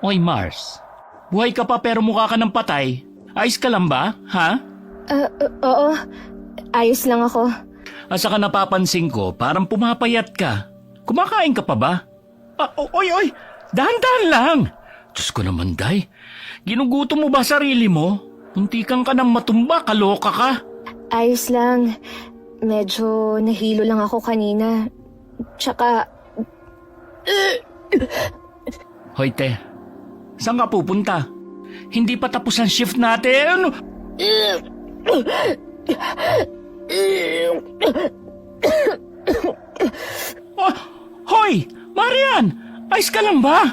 Oy Mars, buhay ka pa pero mukha ka ng patay. Ayos ka lang ba, ha? Oo. Ayos lang ako. Asa ka napapansin ko, parang pumapayat ka. Kumakain ka pa ba? Oy, dahan-dahan lang. Diyos ko naman, Day. Ginugutom mo ba sarili mo? Muntikan ka nang matumba, kaloka ka. Ayos lang. Medyo nahilo lang ako kanina. Tsaka, Hoy, te. Saan ka pupunta? Hindi pa tapos ang shift natin. Oh, hoy! Marian! Ayos ka lang ba?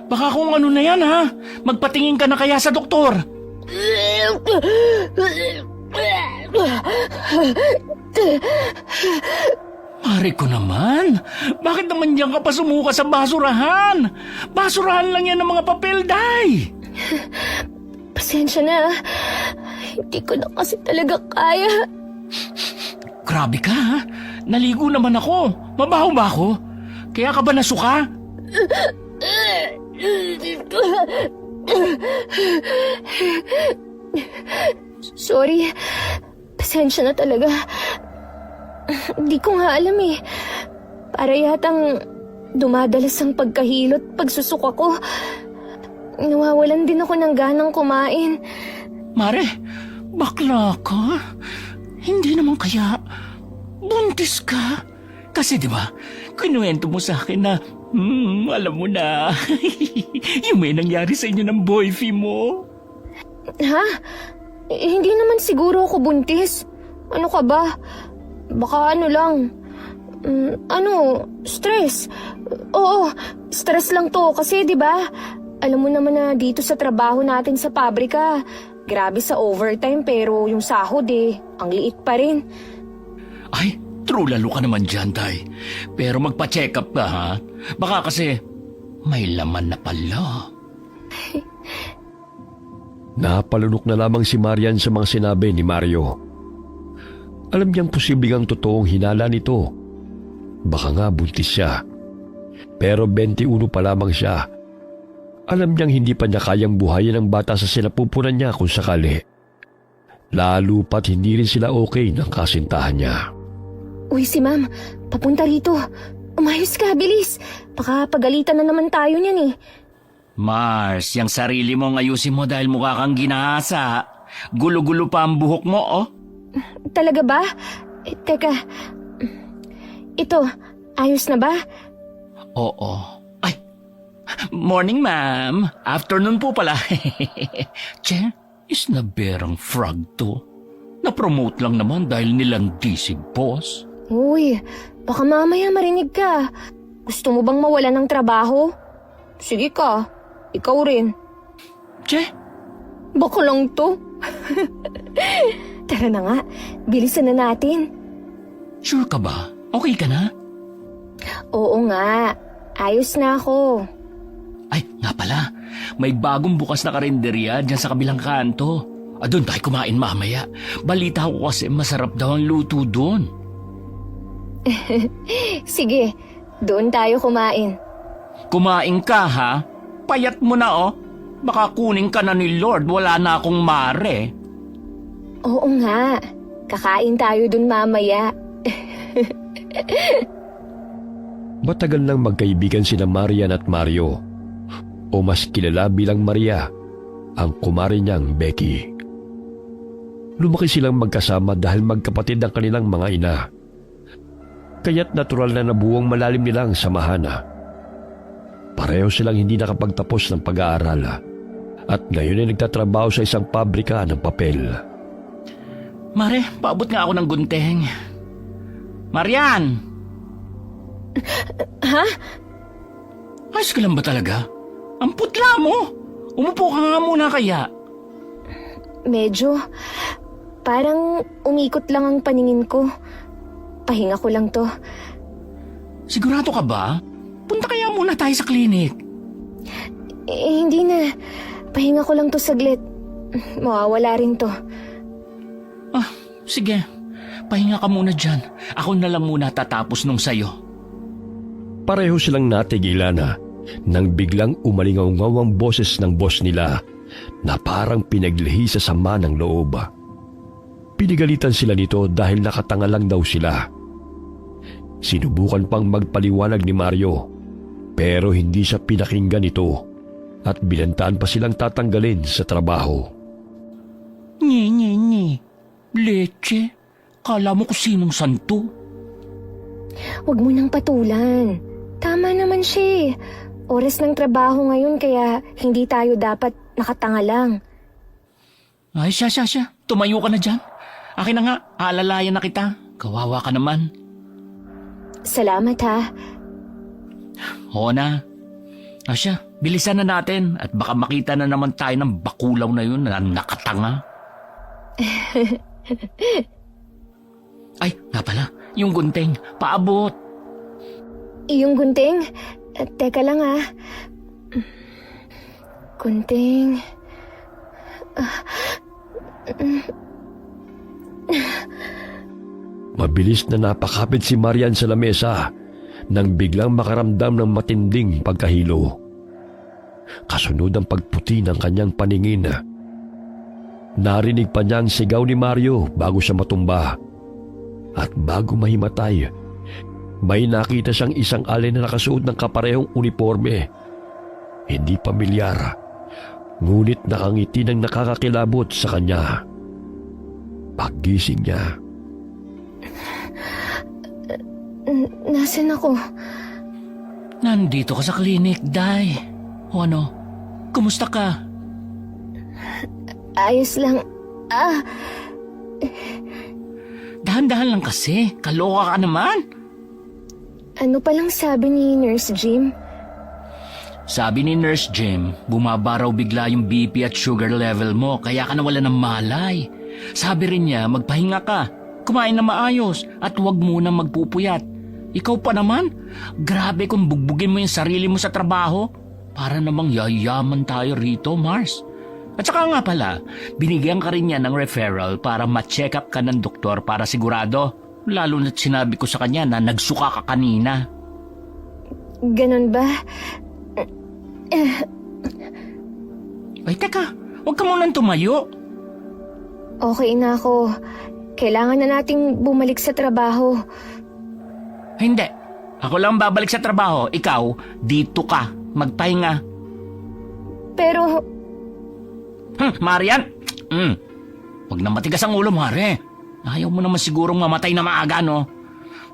Baka kung ano na yan, ha? Magpatingin ka na kaya sa doktor. Mari ko naman. Bakit naman diyan ka pa sumuka sa basurahan? Basurahan lang yan ng mga papel, Day. pasensya na. Hindi ko na kasi talaga kaya. Grabe ka, ha? Naligo naman ako. Mabaho ba ako? Kaya ka ba nasuka? Sorry. Pasensya na talaga. Hindi ko nga alam eh. Para yatang dumadalas ang pagkahilot, pagsusuka ko. Nawawalan din ako ng ganang kumain. Mare, bakla ka? Hindi naman kaya buntis ka? Kasi di ba, kinuwento mo sa akin na, alam mo na, yung may nangyari sa inyo ng boyfriend mo. Ha? Hindi naman siguro ako buntis. Ano ka ba? Baka ano lang. Stress. Oo, stress lang to kasi 'di ba? Alam mo naman na dito sa trabaho natin sa pabrika, grabe sa overtime pero yung sahod ang liit pa rin. Ay, true lalo ka naman dyan, Day. Pero magpa-check up ka, ha? Baka kasi may laman na pala. Napalunok na lamang si Marian sa mga sinabi ni Mario. Alam niyang posibleng ang totoong hinala nito. Baka nga buntis siya. Pero 21 pa lamang siya. Alam niyang hindi pa niya kayang buhayin ang bata sa sinapupunan niya kung sakali. Lalo pat hindi rin sila okay ng kasintahan niya. Uy, si ma'am, papunta rito. Umayos ka, bilis. Baka pagalitan na naman tayo niyan eh. Mars, yung sarili mong ayusin mo dahil mukha kang ginahasa. Gulo-gulo pa ang buhok mo, oh. Talaga ba? Teka. Ito, ayos na ba? Oo. Ay, morning, ma'am. Afternoon po pala. Che, is na berang frog to. Na-promote lang naman dahil nilandi si boss. Uy, baka mamaya marinig ka. Gusto mo bang mawala ng trabaho? Sige ka, ikaw rin. Che? Baka lang to. Tara na nga, bilisan na natin. Sure ka ba? Okay ka na? Oo nga, ayos na ako. Ay, nga pala. May bagong bukas na karinderya dyan sa kabilang kanto. Doon tayo kumain mamaya. Balita ko kasi masarap daw ang luto doon. Sige, doon tayo kumain. Kumain ka, ha? Payat mo na, oh. Baka kunin ka na ni Lord, wala na akong mare. Oo nga, kakain tayo doon mamaya. Matagal nang magkaibigan sina Marian at Mario. O mas kilala bilang Maria, ang kumare niyang Becky. Lumaki silang magkasama dahil magkapatid ang kanilang mga ina. Kaya't natural na nabuong malalim nilang samahan. Pareho silang hindi nakapagtapos ng pag-aaral at ngayon ay nagtatrabaho sa isang pabrika ng papel. Mare, paabot nga ako ng gunting. Marian! Ha? Ayos ka lang ba talaga? Ang putla mo! Umupo ka nga muna kaya. Medyo. Parang umikot lang ang paningin ko. Pahinga ko lang to. Sigurado ka ba? Punta kaya muna tayo sa klinik. Hindi na. Pahinga ko lang to saglit. Mawawala rin to. Sige. Pahinga ka muna dyan. Ako na lang muna tatapos nung sayo. Pareho silang natigilan nang biglang umalingaw-ngaw ang boses ng boss nila na parang pinaglihi sa sama ng loob. Pinigalitan sila nito dahil nakatanga lang daw sila. Sinubukan pang magpaliwanag ni Mario pero hindi siya pinakinggan nito at binantaan pa silang tatanggalin sa trabaho. Nye. Leche, kala mo kung sinong santo. Huwag mo nang patulan. Tama naman siya eh. Oras ng trabaho ngayon kaya hindi tayo dapat nakatanga lang. Ay, siya. Tumayo ka na dyan. Akin na nga, aalalayan na kita. Kawawa ka naman. Salamat ha. Oo na. Asya, bilisan na natin at baka makita na naman tayo ng bakulaw na yun na nakatanga. Ay, nga pala, yung gunting, paabot. Yung gunting? Teka lang ha. Gunting. Mabilis na napakapit si Marian sa lamesa nang biglang makaramdam ng matinding pagkahilo. Kasunod ang pagputi ng kanyang paningin. Narinig pa niya ang sigaw ni Mario bago siya matumba. At bago mahimatay, may nakita siyang isang alay na nakasuot ng kaparehong uniforme. Hindi pamilyar, ngunit nakangiti ng nakakakilabot sa kanya. Paggising niya, Nasaan ako? Nandito ka sa klinik, Day. O ano, kumusta ka? Ayos lang. Dahan-dahan lang kasi, kaloka ka naman. Ano palang sabi ni Nurse Jim? Sabi ni Nurse Jim, bumaba raw bigla yung BP at sugar level mo kaya ka nawala ng malay. Sabi rin niya, magpahinga ka, kumain na maayos at huwag muna magpupuyat. Ikaw pa naman, grabe kung bugbugin mo yung sarili mo sa trabaho. Para namang yayaman tayo rito, Mars. At saka nga pala, binigyan ka rin niya ng referral para ma-check up ka ng doktor para sigurado. Lalo na't sinabi ko sa kanya na nagsuka ka kanina. Ganon ba? Ay, teka, huwag ka munang tumayo. Okay na ako. Kailangan na nating bumalik sa trabaho. Hindi, ako lang babalik sa trabaho. Ikaw, dito ka, magpahinga. Pero, Marian! Huwag na matigas ang ulo, Mare. Ayaw mo naman sigurong mamatay na maaga, no?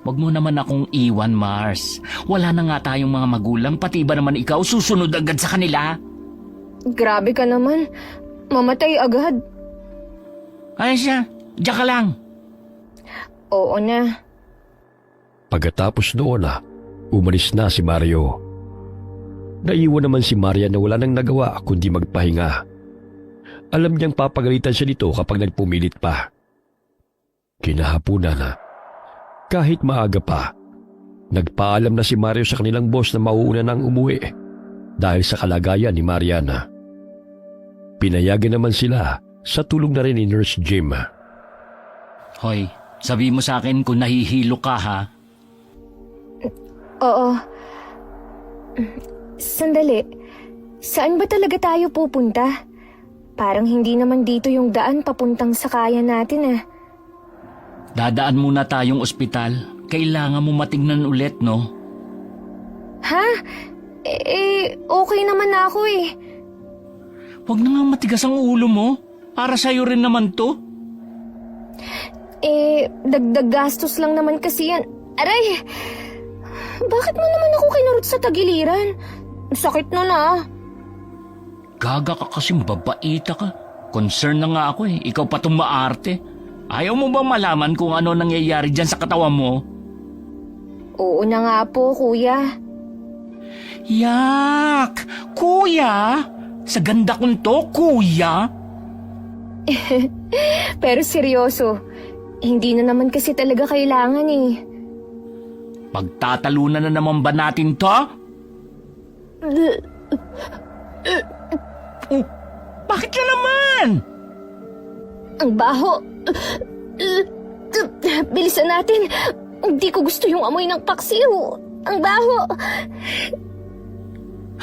Huwag mo naman akong iwan, Mars. Wala na nga tayong mga magulang, pati ba naman ikaw susunod agad sa kanila? grabe ka naman. Mamatay agad. Ay siya, diyan ka lang. Oo na. Pagkatapos noon umalis na si Mario. Naiwan naman si Maria na wala nang nagawa kundi magpahinga. Alam niyang papagalitan siya nito kapag nagpumilit pa. Kinahapunan kahit maaga pa, nagpaalam na si Mario sa kanilang boss na mauuna nang umuwi dahil sa kalagayan ni Mariana. Pinayagan naman sila sa tulong na rin ni Nurse Jim. Hoy, sabi mo sa akin kung nahihilo ka, ha? Oo. Sandali. Saan ba talaga tayo pupunta? Parang hindi naman dito yung daan papuntang sakayan natin . Dadaan muna tayong ospital. Kailangan mo matingnan ulit, no? Ha? Okay naman na ako . Huwag na nga matigas ang ulo mo. Para sa'yo rin naman to. Dagdag gastos lang naman kasi yan. Aray! Bakit mo naman ako kinurot sa tagiliran? Sakit na . Gaga ka kasing babaita ka. Concern na nga ako . Ikaw pa itong maarte. Ayaw mo ba malaman kung ano nangyayari dyan sa katawan mo? Oo na nga po, kuya. Yak! Kuya! Sa ganda kong to, kuya! Pero seryoso, hindi na naman kasi talaga kailangan . Pagtatalunan na naman ba natin to? Oh, bakit na naman? Ang baho. Bilisan natin. Hindi ko gusto yung amoy ng paksiw. Ang baho.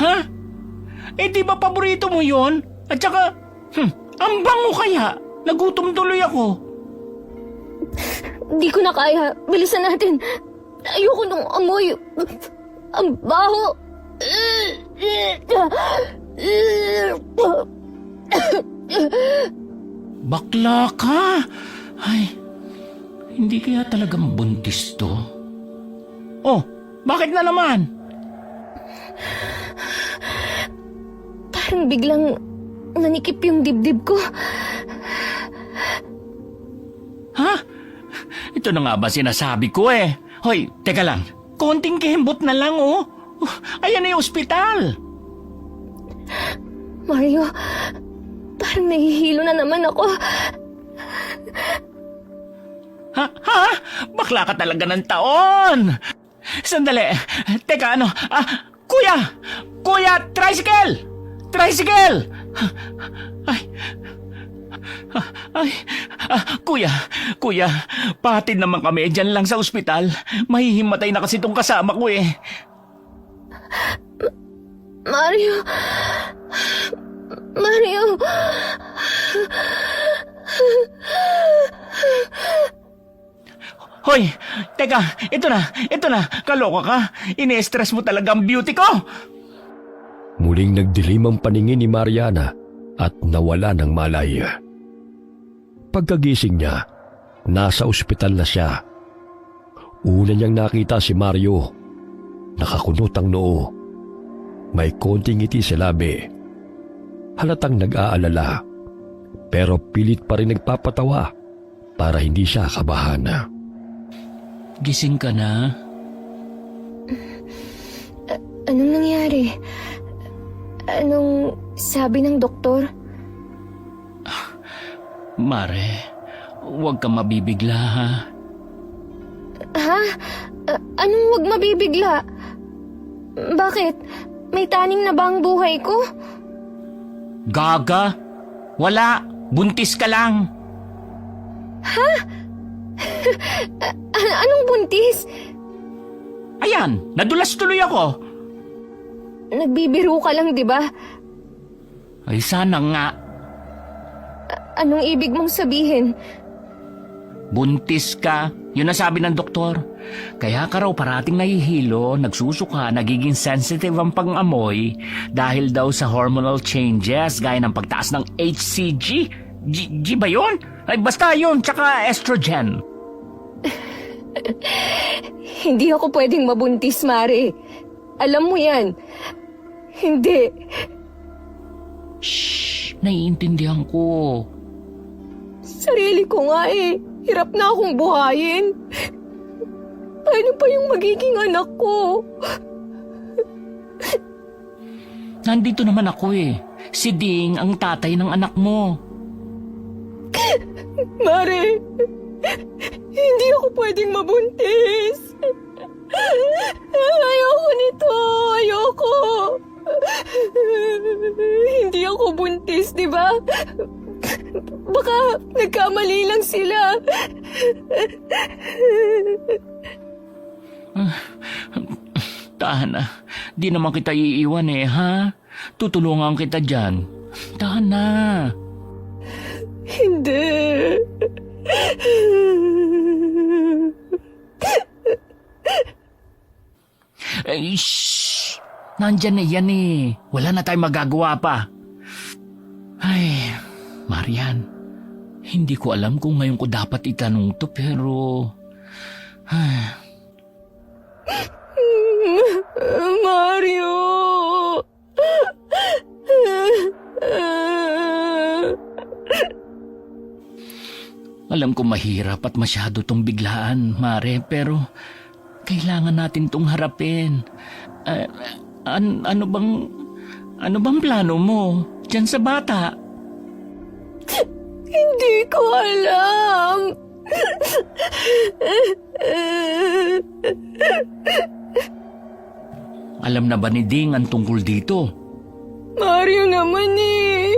Ha? Eh di ba paborito mo yon? At saka, ang bango kaya. Nagutom tuloy ako. Di ko na kaya. Bilisan natin. Ayoko nung amoy. Ang baho. Bakla ka. Ay, hindi kaya talagang buntis to? Oh, bakit na naman? Parang biglang nanikip yung dibdib ko. Ha? Ito na nga ba sinasabi ko eh? Hoy, teka lang. Konting kehembot na lang oh. Ayan na yung ospital. Mario, parang nahihilo na naman ako. Ha? Bakla ka talaga ng taon. Sandali. Teka, ano? Kuya, tricycle! Tricycle! Kuya, pahatid naman kami dyan lang sa ospital. Mahihimatay na kasi itong kasama ko eh. Mario. Hoy, teka, ito na, kaloka ka. Ini-stress mo talaga ang beauty ko. Muling nagdilim ang paningin ni Mariana at nawala ng malay. Pagkagising niya, nasa ospital na siya. Una niyang nakita si Mario. Nakakunot ang noo. May konting ngiti sa labi. Halatang nag-aalala. Pero pilit pa rin nagpapatawa para hindi siya kabahan. Gising ka na? Anong nangyari? Anong sabi ng doktor? Mare, huwag ka mabibigla ha. Ha? Anong wag mabibigla? Bakit? May taning na ba ang buhay ko? Gaga? Wala, buntis ka lang. Anong buntis? Ayan, nadulas tuloy ako. Nagbibiro ka lang, di ba? Ay sana nga, Anong ibig mong sabihin? buntis ka. Yun ang sabi ng doktor. Kaya ka raw parating nahihilo, nagsusuka, nagiging sensitive ang pang-amoy dahil daw sa hormonal changes gaya ng pagtaas ng HCG. G ba yun? Ay basta yun, tsaka estrogen. Hindi ako pwedeng mabuntis, Mare. Alam mo yan. Hindi. Shh, naiintindihan ko. Sarili ko nga eh. Hirap na akong buhayin. Paano pa yung magiging anak ko? Nandito naman ako eh. Si Ding ang tatay ng anak mo. Mare, hindi ako pwedeng mabuntis. Ayoko nito. Ayoko. Hindi ako buntis, di ba? Baka nagkamali lang sila. Tahan na. Di naman kita iiwan eh, ha? Tutulungan kita dyan. Tahan na. Hindi. Eh, shh! Nandyan na yan eh. Wala na tayong magagawa pa. Ay, Marian, hindi ko alam kung ngayon ko dapat itanong to pero... Mario! Alam ko mahirap at masyado tong biglaan, Mare, pero kailangan natin tong harapin. Ano bang plano mo dyan sa bata? Hindi ko alam. Alam na ba ni Ding ang tungkol dito? Mario naman eh.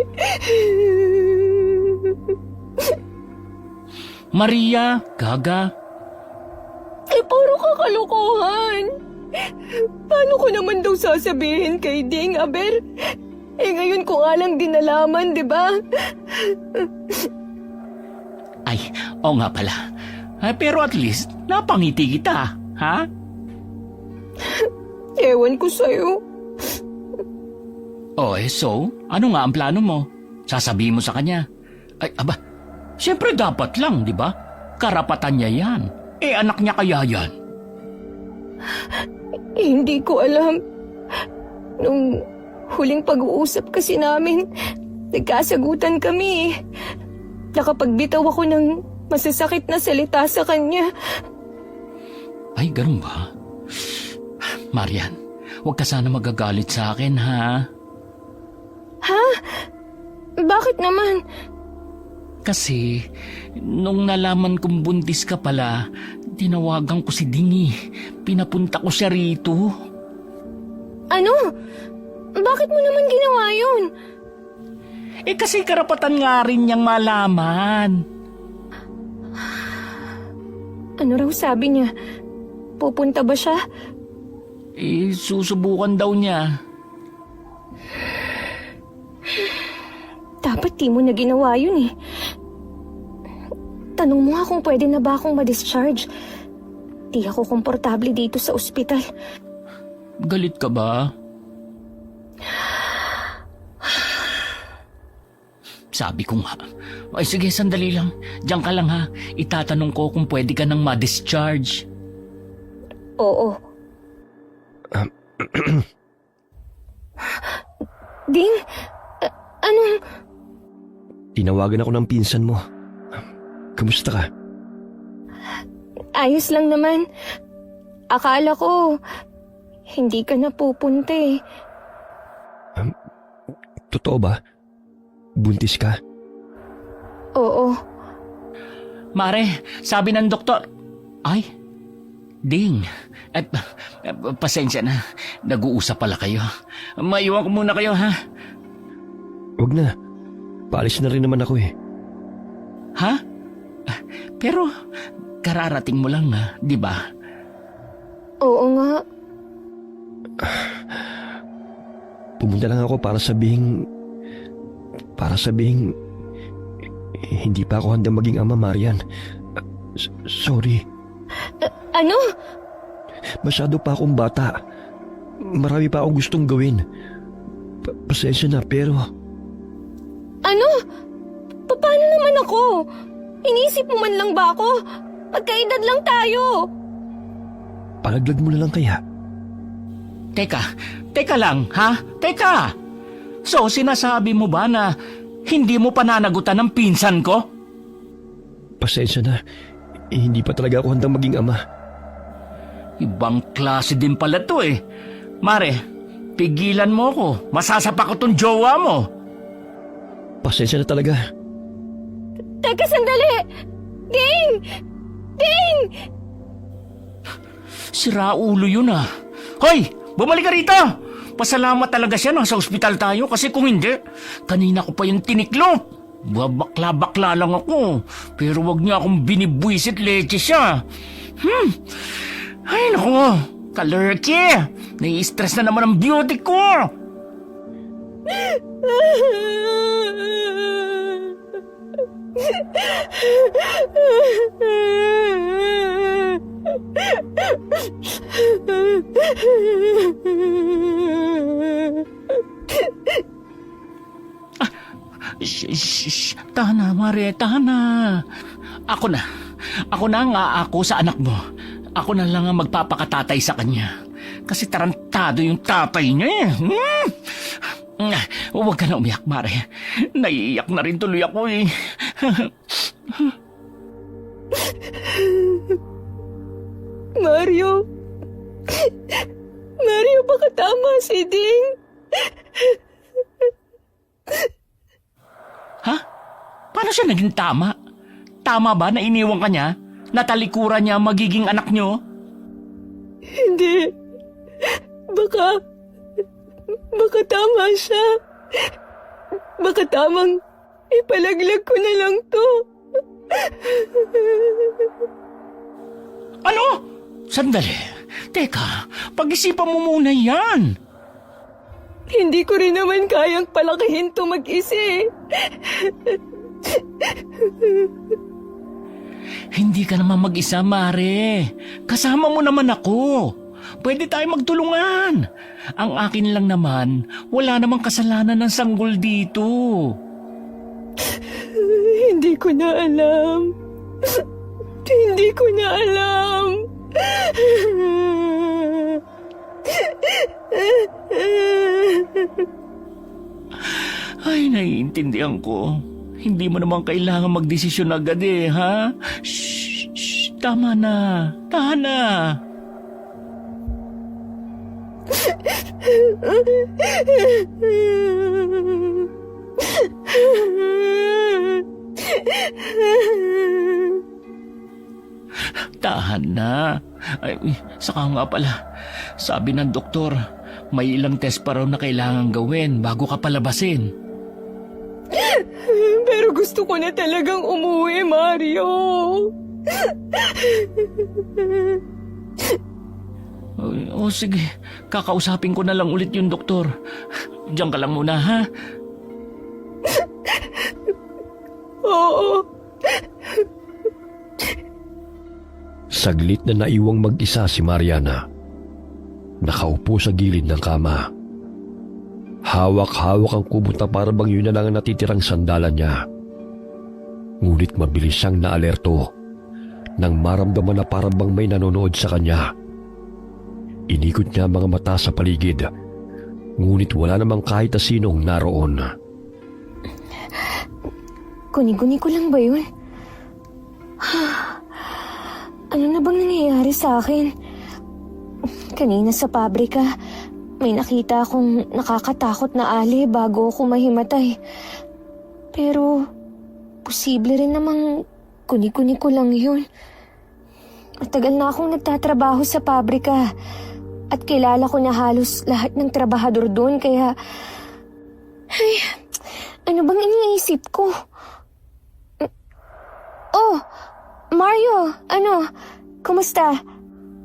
Maria, Gaga, Puro kakalokohan. Paano ko naman daw sasabihin kay Ding, Aber? Ngayon ko nga lang din nalaman, di ba? Ay, oo nga pala. Pero at least, napangiti kita, ha? Ewan ko sa'yo. So, ano nga ang plano mo? Sasabihin mo sa kanya? Ay, aba, siyempre dapat lang, di ba? Karapatan niya yan. Anak niya kaya yan. Hindi ko alam. Nung huling pag-uusap kasi namin, nagkasagutan kami. Nakapagbitaw ako ng masasakit na salita sa kanya. Ay, ganun ba? Marian, huwag ka sana magagalit sa akin, ha? Ha? Bakit naman? Kasi, nung nalaman kong buntis ka pala, tinawagan ko si Dingy. Pinapunta ko siya rito. Ano? Bakit mo naman ginawa yun? Kasi karapatan nga rin niyang malaman. Ano raw sabi niya? Pupunta ba siya? Susubukan daw niya. Dapat di mo na ginawa yun eh. Tanong mo nga kung pwede na ba akong ma-discharge. Di ako komportable dito sa ospital. Galit ka ba? Sabi ko nga. Ay sige, sandali lang. Diyan ka lang ha. Itatanong ko kung pwede ka nang ma-discharge. Oo. Ding, anong... Tinawagan ako ng pinsan mo. Kamusta ka? Ayos lang naman. Akala ko, hindi ka na pupunta eh. Totoo ba? Buntis ka? Oo. Mare, sabi ng doktor... Ay, Ding. Pasensya na. Nag-uusap pala kayo. Maiwan ko muna kayo, ha? Wag na. Paalis na rin naman ako eh. Ha? Pero, kararating mo lang, ha? Di ba? Oo nga. Pumunta lang ako para sabihing hindi pa ako handang maging ama, Marian. Sorry. Ano? Masyado pa akong bata. Marami pa akong gustong gawin. Pasensya na, pero... Ano? Paano naman ako? Inisip mo man lang ba ako? Magkaedad lang tayo. Palaglag mo na lang kaya. Teka lang, ha? Teka! So, sinasabi mo ba na hindi mo pananagutan ng pinsan ko? Pasensya na. Hindi pa talaga ako handang maging ama. Ibang klase din pala to eh. Mare, pigilan mo ko. Masasapa ko tong jowa mo. Pasensya na talaga. Teka, sandali! Ding! Ding! Sira ulo yun ah. Hoy! Bumalik ka rito! Pasalamat talaga siya nasa ospital tayo kasi kung hindi, kanina ko pa yung tiniklop. Babakla-bakla lang ako. Pero wag niya akong binibwisit, leche siya. Ay naku, kalurki. Nai-stress na naman ang beauty ko. Tahan na, Mare, tahan na. Ako na ang aako sa anak mo. Ako na lang ang magpapakatatay sa kanya. Kasi tarantado yung tatay niya eh. Huwag ka na umiyak, Mare. Naiiyak na rin tuloy ako eh. Mario, baka tama si Ding. Ha? Paano siya naging tama? Tama ba na iniwan ka niya? Natalikuran niya magiging anak niyo? Hindi. Baka tama siya. Baka tamang ipalaglag ko na lang to. Ano? Sandali. Teka, pag-isipan mo muna yan. Hindi ko rin naman kayang palakihin to mag-isa eh. Hindi ka naman mag-isa, Mare. Kasama mo naman ako. Pwede tayo magtulungan. Ang akin lang naman, wala namang kasalanan ng sanggol dito. Hindi ko na alam. Hindi ko na alam. Ay, naiintindihan ko. Hindi mo naman kailangan magdesisyon agad eh, ha? Shh, shh, tama na. Tahan na. Tahan na. Ay, saka nga pala, sabi ng doktor, may ilang test pa raw na kailangan gawin bago ka palabasin. Pero gusto ko na talagang umuwi, Mario. O sige, kakausapin ko na lang ulit yung doktor. Diyan ka lang muna, ha? Oo. Saglit na naiwang mag-isa si Mariana. Nakaupo sa gilid ng kama. Hawak-hawak ang kumot na para bang yun na lang ang natitirang sandalan niya. Ngunit mabilis siyang naalerto nang maramdaman na para bang may nanonood sa kanya. Inikot niya ang mga mata sa paligid, ngunit wala namang kahit na sinong naroon. Guni-guni ko lang ba yun? Ano na bang nangyayari sa akin? Kanina sa pabrika, may nakita akong nakakatakot na ali bago ako mahimatay. Pero, posible rin namang guni-guni ko lang yun. Matagal na akong nagtatrabaho sa pabrika at kilala ko na halos lahat ng trabahador doon kaya... Ay, ano bang iniisip ko? Oh, Mario, ano? Kumusta?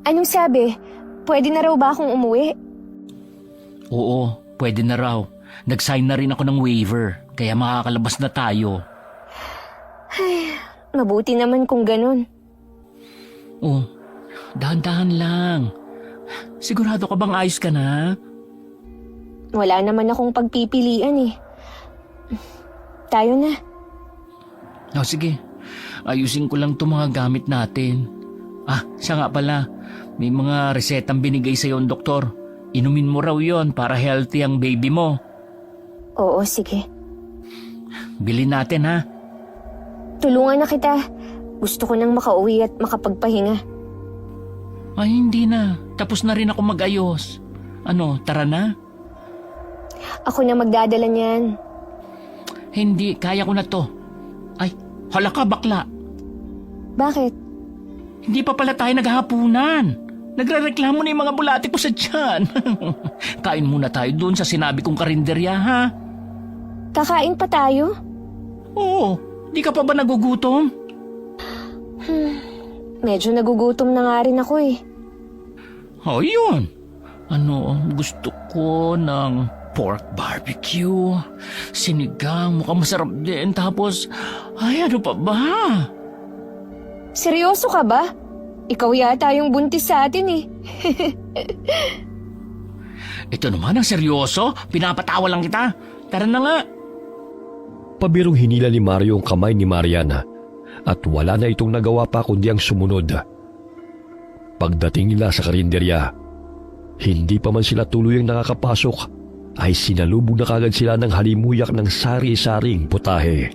Anong sabi? Pwede na raw ba akong umuwi? Oo, pwede na raw. Nag-sign na rin ako ng waiver, kaya makakalabas na tayo. Ay, mabuti naman kung ganun. Oh, dahan-dahan lang. Sigurado ka bang ayos ka na? Wala naman akong pagpipilian eh. Tayo na. O sige, ayusin ko lang itong mga gamit natin. Ah, siya nga pala, may mga resetang binigay sa'yo ang doktor. Inumin mo raw yon para healthy ang baby mo. Oo, sige. Bilhin natin ha. Tulungan na kita. Gusto ko nang makauwi at makapagpahinga. Ay, hindi na. Tapos na rin ako mag-ayos. Ano, tara na? Ako na magdadala niyan. Hindi, kaya ko na to. Ay, hala ka bakla. Bakit? Hindi pa pala tayo naghahapunan. Nagrereklamo na yung mga bulati ko sa tiyan. Kain muna tayo dun sa sinabi kong karinderya, ha? Kakain pa tayo? Oo, di ka pa ba nagugutom? Medyo nagugutom na nga rin ako eh. Ayun. Ano, gusto ko ng pork barbecue. Sinigang, mukhang masarap din. Tapos, ay ano pa ba? Seryoso ka ba? Ikaw yata yung buntis sa atin eh. Ito naman ang seryoso. Pinapatawa lang kita. Tara na nga. Pabirong hinila ni Mario ang kamay ni Mariana at wala na itong nagawa pa kundi ang sumunod. Pagdating nila sa karinderya, hindi pa man sila tuluyang nakakapasok ay sinalubog na kagad sila ng halimuyak ng sari-saring putahe.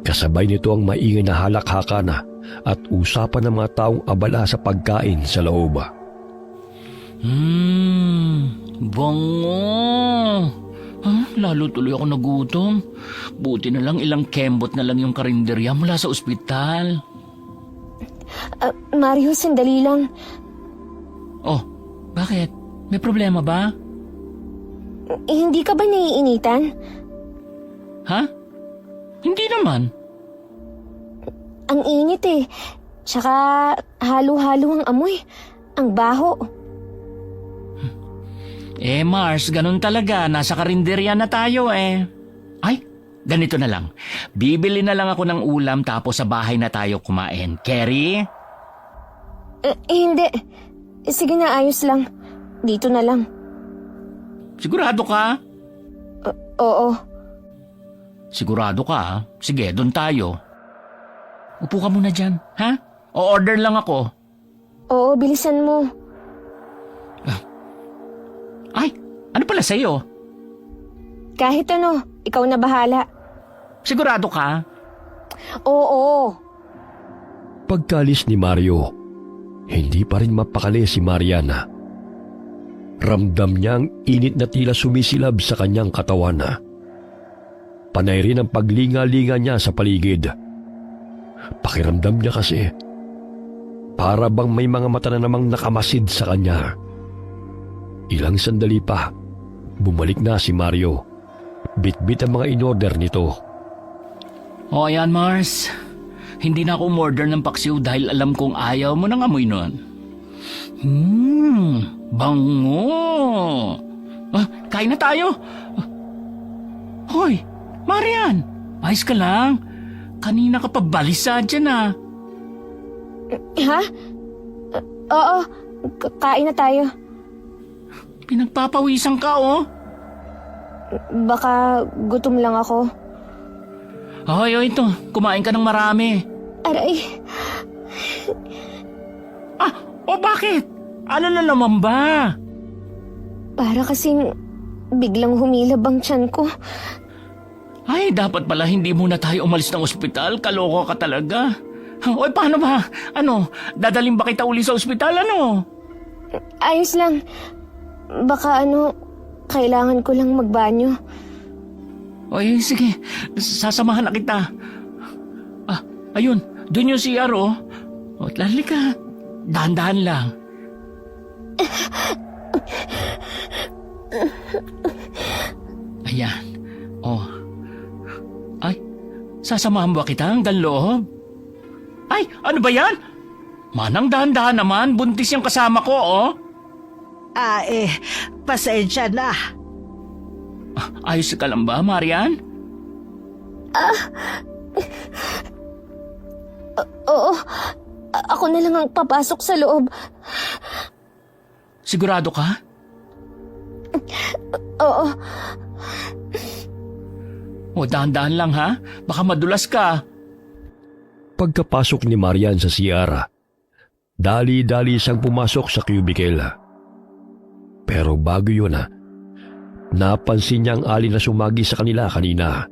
Kasabay nito ang maingay na halakhakan at usapan ng mga taong abala sa pagkain sa loob. Bango. Lalo tuloy ako nagutom. Buti na lang ilang kembot na lang yung karinderya mula sa ospital. Mario, sandali lang. Oh, bakit? May problema ba? Hindi ka ba naiinitan? Ha? Hindi naman. Ang init eh. Tsaka halo-halo ang amoy. Ang baho. Mars, ganun talaga. Nasa karinderya na tayo eh. Ay, ganito na lang. Bibili na lang ako ng ulam tapos sa bahay na tayo kumain. Carrie? Hindi. Sige na, ayos lang. Dito na lang. Sigurado ka? Oo. Sigurado ka? Sige, doon tayo. Upo ka muna dyan, ha? O-order lang ako. Oo, bilisan mo. Ay, ano pala sa'yo? Kahit ano, ikaw na bahala. Sigurado ka? Oo. Pagkalis ni Mario, hindi pa rin mapakali si Mariana. Ramdam niya ang init na tila sumisilab sa kanyang katawan. Panay rin ang paglinga-linga niya sa paligid. Pakiramdam niya kasi, para bang may mga mata na namang nakamasid sa kanya. Ilang sandali pa, bumalik na si Mario. Bit-bit ang mga in-order nito. O ayan, Mars. Hindi na ako umorder ng paksiw dahil alam kong ayaw mo ng amoy nun. Bango. Kain na tayo. Hoy, Marian, ayos ka lang. Kanina ka pa balisa dyan ah. Ha? Oo, kain na tayo. Pinagpapawisan ka oh. Baka gutom lang ako. Hoy, ito. Kumain ka ng marami. Aray, Bakit? Ano na naman ba? para kasing biglang humilab ang tiyan ko. Ay, dapat pala hindi muna tayo umalis ng ospital. Kaloko ka talaga. Oy, paano ba? Dadaling ba kita uli sa ospital, Ayos lang. Baka kailangan ko lang magbanyo. Oy, sige. Sasamahan na kita. Ayun. Doon yung CR, oh. Lali ka. Dahan-dahan lang. Ayan. Ay, sasamahan ba kita hanggang loob? Ay, ano ba yan? Manang dahan-dahan naman. Buntis yung kasama ko, oh. Pasensya na. Ayos ka lang ba, Marian? Oo, ako na lang ang papasok sa loob. Sigurado ka? Oo, Dahan-dahan lang ha, baka madulas ka. Pagkapasok ni Marian sa CR, dali-dali siyang pumasok sa cubicle. Pero bago yun napansin niya ang alin na sumagi sa kanila kanina.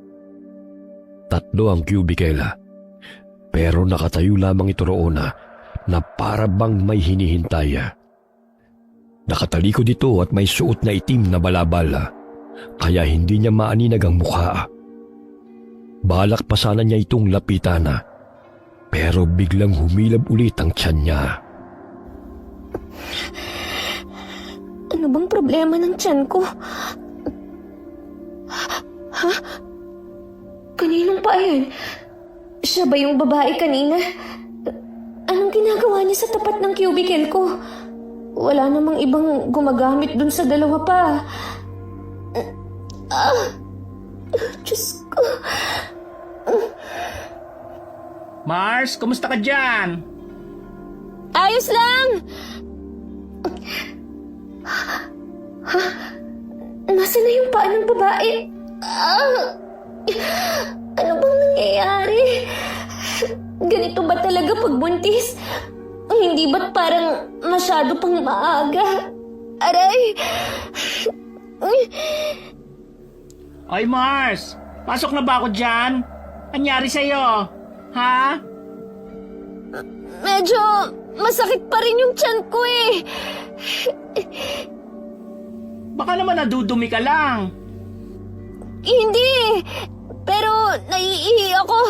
3 ang cubicle, pero nakatayo lamang ito roon na para bang may hinihintay. Nakatalikod ito at may suot na itim na balabal, kaya hindi niya maaninag ang mukha. Balak pa sana niya itong lapitan, pero biglang humilab ulit ang tiyan niya. ano bang problema ng tiyan ko? Ha? Kaninong pa yan? Siya ba yung babae kanina? Anong ginagawa niya sa tapat ng cubicle ko? Wala namang ibang gumagamit dun sa dalawa pa. Diyos ko. Mars, kumusta ka dyan? Ayos lang! Nasaan na yung paa ng babae? Ano bang nangyayari? Ganito ba talaga pag buntis? Hindi ba't parang masyado pang maaga? Aray! Oy, Mars! Pasok na ba ako dyan? Anyari sa'yo? Ha? Medyo masakit pa rin yung tiyan ko eh. Baka naman nadudumi ka lang. Hindi! Pero naiihi ako.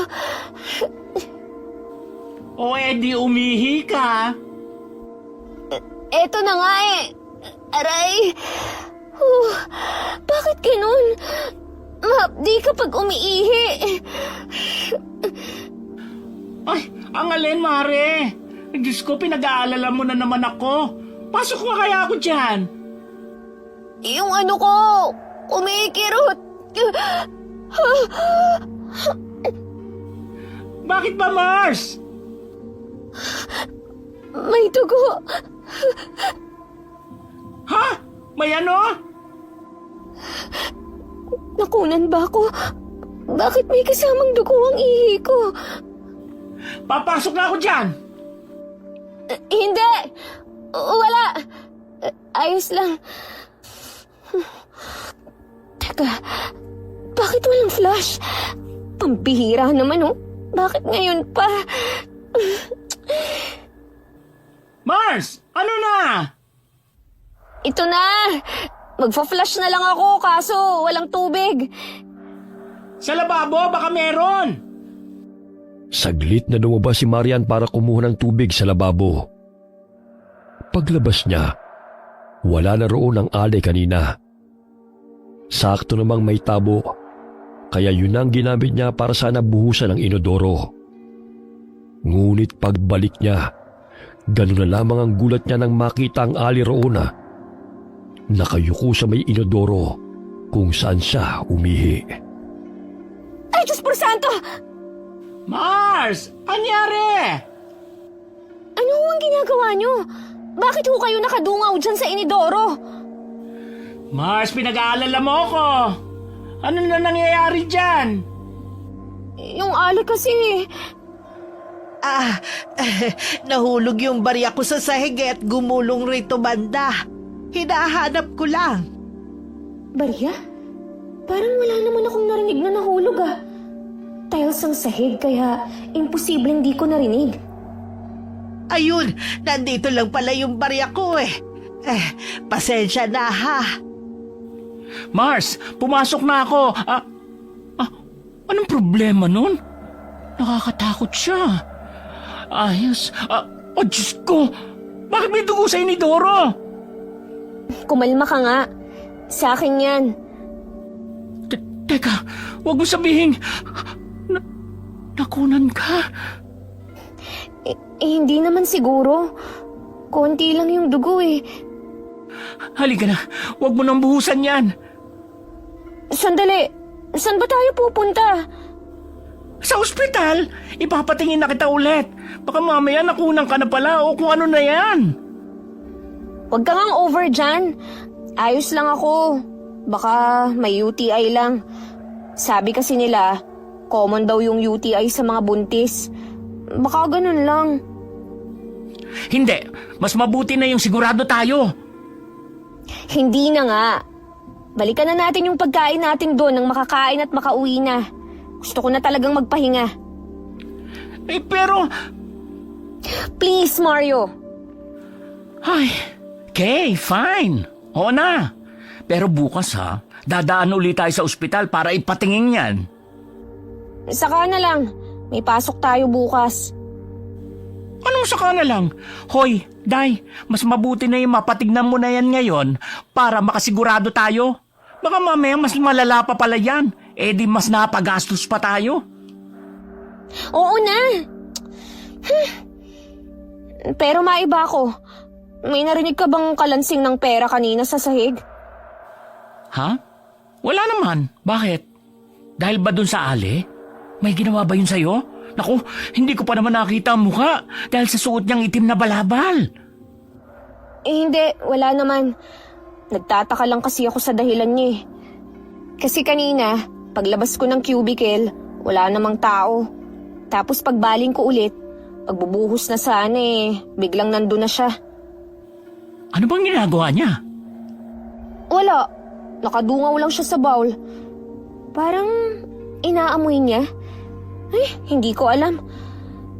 O di umihi ka. Eto na nga eh. Aray! Bakit ganun? Mahapdi kapag umiihi. Ay, ang alin, Mare. Diyos ko, pinag-aalala mo na naman ako. Pasok nga kaya ako dyan. Yung ano ko, kumikirot. Bakit ba, Mars? May dugo. Ha? May ano? Nakunan ba ako? Bakit may kasamang dugo ang ihi ko? Papasok na ako dyan. Hindi! Wala! Ayos lang. Teka, bakit walang flash? Pambihira naman, oh. Bakit ngayon pa? Mars, ano na? Ito na! Magfa-flash na lang ako, kaso walang tubig. Sa lababo, baka meron. Saglit na lumabas si Marian para kumuha ng tubig sa lababo. Paglabas niya, wala na roon ang alay kanina. Sakto namang may tabo, kaya yun ang ginamit niya para sana buhusan ng inodoro. Ngunit pagbalik niya, gano'n na lamang ang gulat niya nang makita ang alay roon na nakayuko sa may inodoro kung saan siya umihi. Ay, Diyos por Santo! Mars, anyari? Ano ang ginagawa niyo? Bakit ho kayo nakadungaw dyan sa inidoro? Mars, pinag-aalala mo ko. Ano na nangyayari dyan? Yung alay kasi... Nahulog yung barya ko sa sahig at gumulong rito banda. Hinahanap ko lang. Barya? Parang wala naman akong narinig na nahulog ah. Tiles ang sahig kaya imposibleng di ko narinig. Ayun, nandito lang pala yung barya ko eh. Pasensya na ha. Mars, pumasok na ako. Anong problema nun? Nakakatakot siya. Ayos. Diyos ko. Bakit may dugo sa inidoro? Kumalma ka nga. Sa akin yan. Teka, wag mo sabihin. Nakunan ka? Hindi naman siguro. Konti lang yung dugo eh. Halika na, wag mo nang buhusan yan. Sandali, saan ba tayo pupunta? Sa ospital, ipapatingin na kita ulit. Baka mamaya nakunan ka na pala o kung ano na yan. Huwag ka ngang over dyan. Ayos lang ako. Baka may UTI lang. Sabi kasi nila, common daw yung UTI sa mga buntis. Baka ganun lang. Hindi, mas mabuti na yung sigurado tayo. Hindi na nga. Balikan na natin yung pagkain natin doon nang makakain at makauwi na. Gusto ko na talagang magpahinga. Pero... Please, Mario. Ay, okay, fine. Oo na. Pero bukas ha, dadaan ulit tayo sa ospital para ipatingin yan. Saka na lang. May pasok tayo bukas. Anong saka na lang? Hoy, Day, mas mabuti na yung mapatignan mo na yan ngayon para makasigurado tayo. Baka mamaya mas malala pa pala yan. Di mas napagastos pa tayo. Oo na. Pero maiba ako. May narinig ka bang kalansing ng pera kanina sa sahig? Ha? Wala naman. Bakit? Dahil ba dun sa ali? May ginawa ba yun sa'yo? Naku, hindi ko pa naman nakita ang mukha dahil sa suot niyang itim na balabal. Hindi, wala naman. Nagtataka lang kasi ako sa dahilan niya eh. Kasi kanina, paglabas ko ng cubicle, wala namang tao. Tapos pagbaling ko ulit, pagbubuhos na sana eh, biglang nandun na siya. Ano bang ginagawa niya? Wala, nakadungaw lang siya sa bowl. Parang inaamoy niya. Ay, hindi ko alam.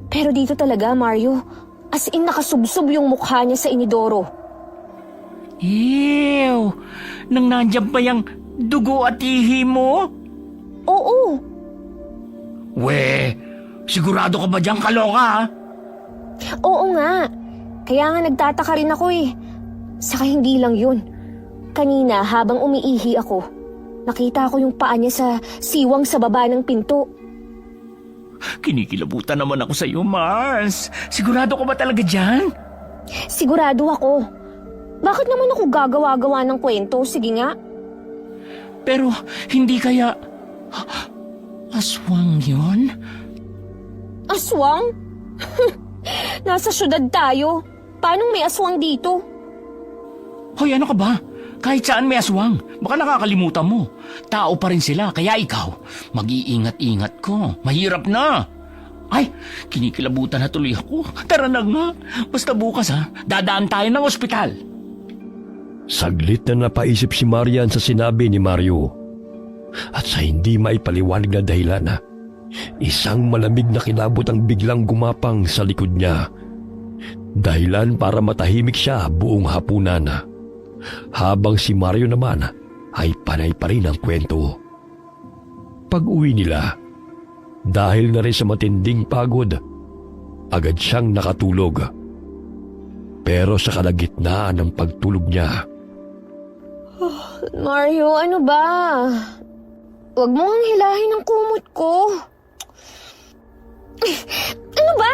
Pero dito talaga, Mario, as in nakasubsob yung mukha niya sa inidoro. Ew! Nang nandyan pa yung dugo at ihi mo? Oo. We, sigurado ka ba dyan, kaloka ha? Oo nga. Kaya nga nagtataka rin ako eh. Saka hindi lang yun. Kanina habang umiihi ako, nakita ko yung paa niya sa siwang sa baba ng pinto. Kinikilabutan naman ako sa iyo, Mars. Sigurado ka ba talaga dyan? Sigurado ako. Bakit naman ako gagawa-gawa ng kwento? Sige nga. Pero hindi kaya... Aswang yun? Aswang? Nasa syudad tayo. Paano may aswang dito? Hoy, ano ka ba? Kahit saan may aswang. Baka nakakalimutan mo. Tao pa rin sila, kaya ikaw, mag-iingat-ingat ko. Mahirap na. Ay, kinikilabutan na tuloy ako. Tara na nga. Basta bukas dadaan tayo ng ospital. Saglit na napaisip si Marian sa sinabi ni Mario. At sa hindi maipaliwanag na dahilan, isang malamig na kilabot ang biglang gumapang sa likod niya. Dahilan para matahimik siya buong hapunan. Habang si Mario naman ay panay pa rin ang kwento. Pag-uwi nila, dahil na rin sa matinding pagod, agad siyang nakatulog. Pero sa kalagitnaan ng pagtulog niya, Mario, ano ba? Huwag mo ang hilahin ang kumot ko. Ano ba?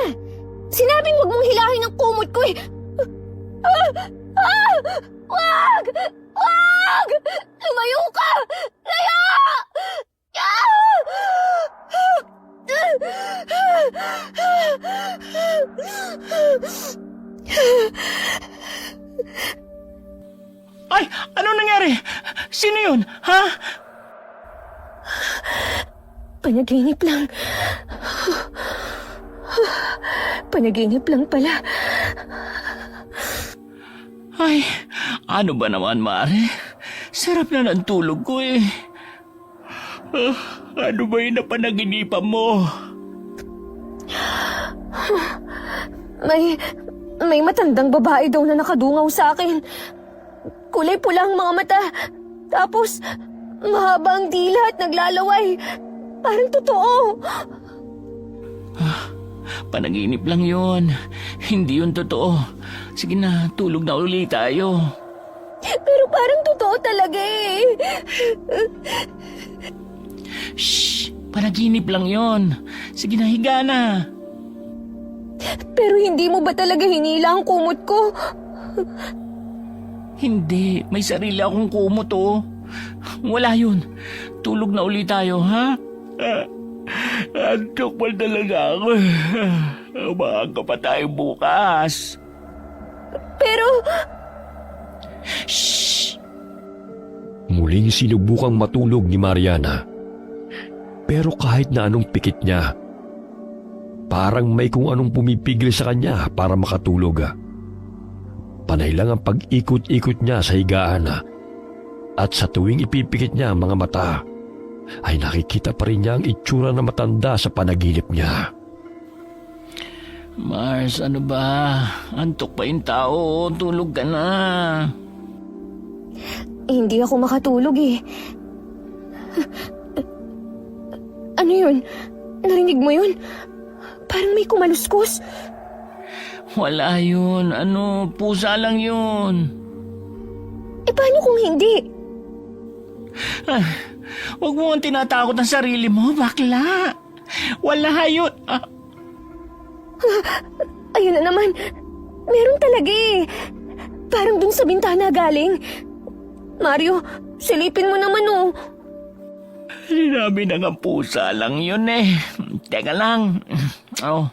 Sinabing huwag mong hilahin ang kumot ko eh. Wag! Wag! Lumayo ka! Layo! Ay, ano nangyari? Sino yun, ha? Panaginip lang. Panaginip lang pala. Ay, ano ba naman, Mare? Sarap na ng tulog ko eh. Ano ba yung napanaginipan mo? May matandang babae daw na nakadungaw sa akin. Kulay pula ang mga mata. Tapos, mahaba ang dila at naglalaway. Parang totoo. Panaginip lang yun. Hindi yun totoo. Sige na, tulog na ulit tayo. Pero parang totoo talaga eh. Shh! Panaginip lang yun. Sige na, higa na. Pero hindi mo ba talaga hinila ang kumot ko? Hindi, may sarili akong kumot oh. Wala yun. Tulog na ulit tayo, ha? Antok pa talaga ako. Umaga pa tayo bukas. Pero... Shh! muling sinubukang matulog ni Mariana. Pero kahit na anong pikit niya, parang may kung anong pumipigil sa kanya para makatulog. Panay lang ang pag-ikot-ikot niya sa higaan. At sa tuwing ipipikit niya ang mga mata, ay nakikita pa rin niya ang itsura na matanda sa panaginip niya. Mars, ano ba? Antok pa yung tao. Tulog ka na. Hindi ako makatulog eh. Ano yun? Narinig mo yun? Parang may kumaluskos. Wala yun. Ano, pusa lang yun. Eh paano kung hindi? Ah, huwag mo ang tinatakot ang sarili mo, bakla. Wala yun. Ayun na naman. Meron talaga eh. Parang dun sa bintana galing. Mario, silipin mo naman oh. Sinabi na nga pusa lang yun eh. Teka lang. Oh.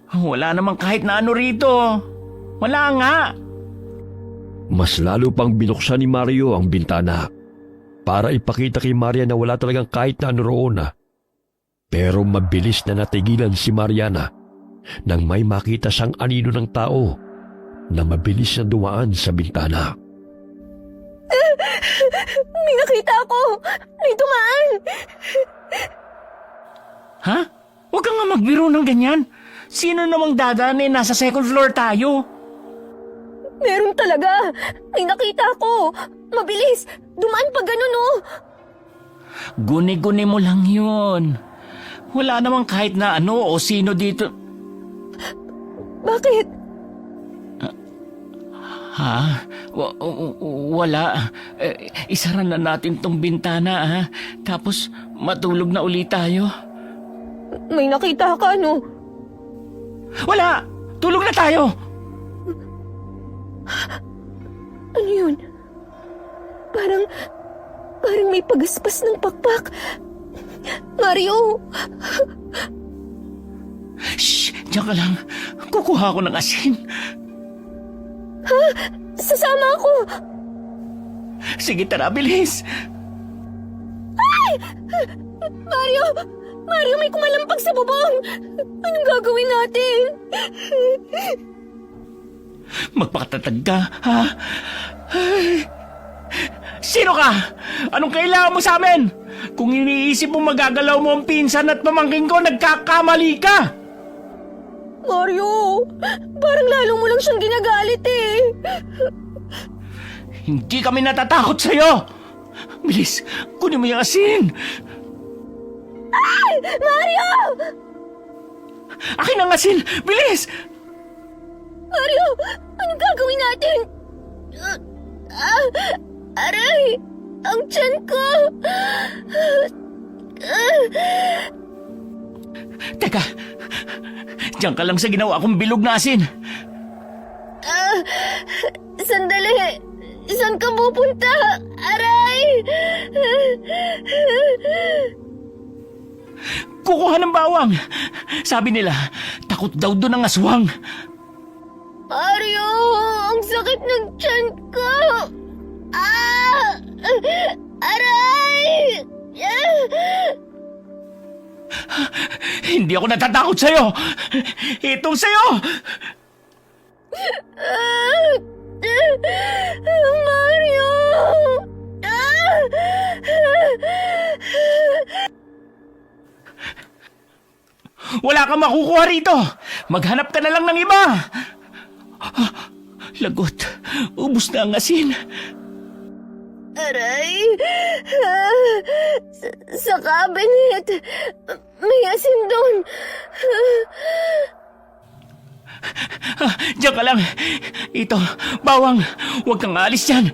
Wala namang kahit na ano rito. Wala nga. Mas lalo pang binuksan ni Mario ang bintana para ipakita kay Maria na wala talagang kahit na ano roon. Pero mabilis na natigilan si Mariana nang may makita siyang anino ng tao na mabilis na dumaan sa bintana. May nakita ako! May dumaan! Ha? Huwag kang nga magbiro ng ganyan. Sino namang dadaan eh? Nasa second floor tayo. Meron talaga! May nakita ako! Mabilis! Dumaan pa ganun oh! Guni-guni mo lang yun. Wala namang kahit na ano o sino dito. Bakit? Ha? Wala. Isara na natin tong bintana ha. Tapos matulog na ulit tayo. May nakita ka no? Wala! Tulog na tayo! Ano yun? Parang may pagaspas ng pakpak. Mario! Shh! Diyan ka lang. Kukuha ko ng asin. Sasama ako! Sige, tara, bilis. Mario! Mario, may kumalampag sa bubong! Anong gagawin natin? Magpakatatag ka, ha? Ay. Sino ka? Anong kailangan mo sa amin? Kung iniisip mo magagalaw mo ang pinsan at pamangkin ko, nagkakamali ka! Mario! Parang lalo mo lang siyang ginagalit eh! Hindi kami natatakot sa'yo! Bilis, kunin mo yung asin! Ay! Mario! Akin ang asin! Bilis! Mario! Anong gagawin natin? Aray! Ang tiyan ko! Teka, diyan ka lang sa ginawa kong bilog na asin. Sandali! Saan ka pupunta? Aray! Kukuha ng bawang. Sabi nila, takot daw doon ang aswang. Mario! Ang sakit ng tiyan ko! Aray! Hindi ako natatakot sa'yo. Itong sa'yo. Mario! Wala kang makukuha rito. Maghanap ka na lang ng iba. Lagot. Ubus na ang asin. Aray! Sa cabinet! May asin doon! Diyan ka lang. Ito, bawang. Huwag kang aalis dyan.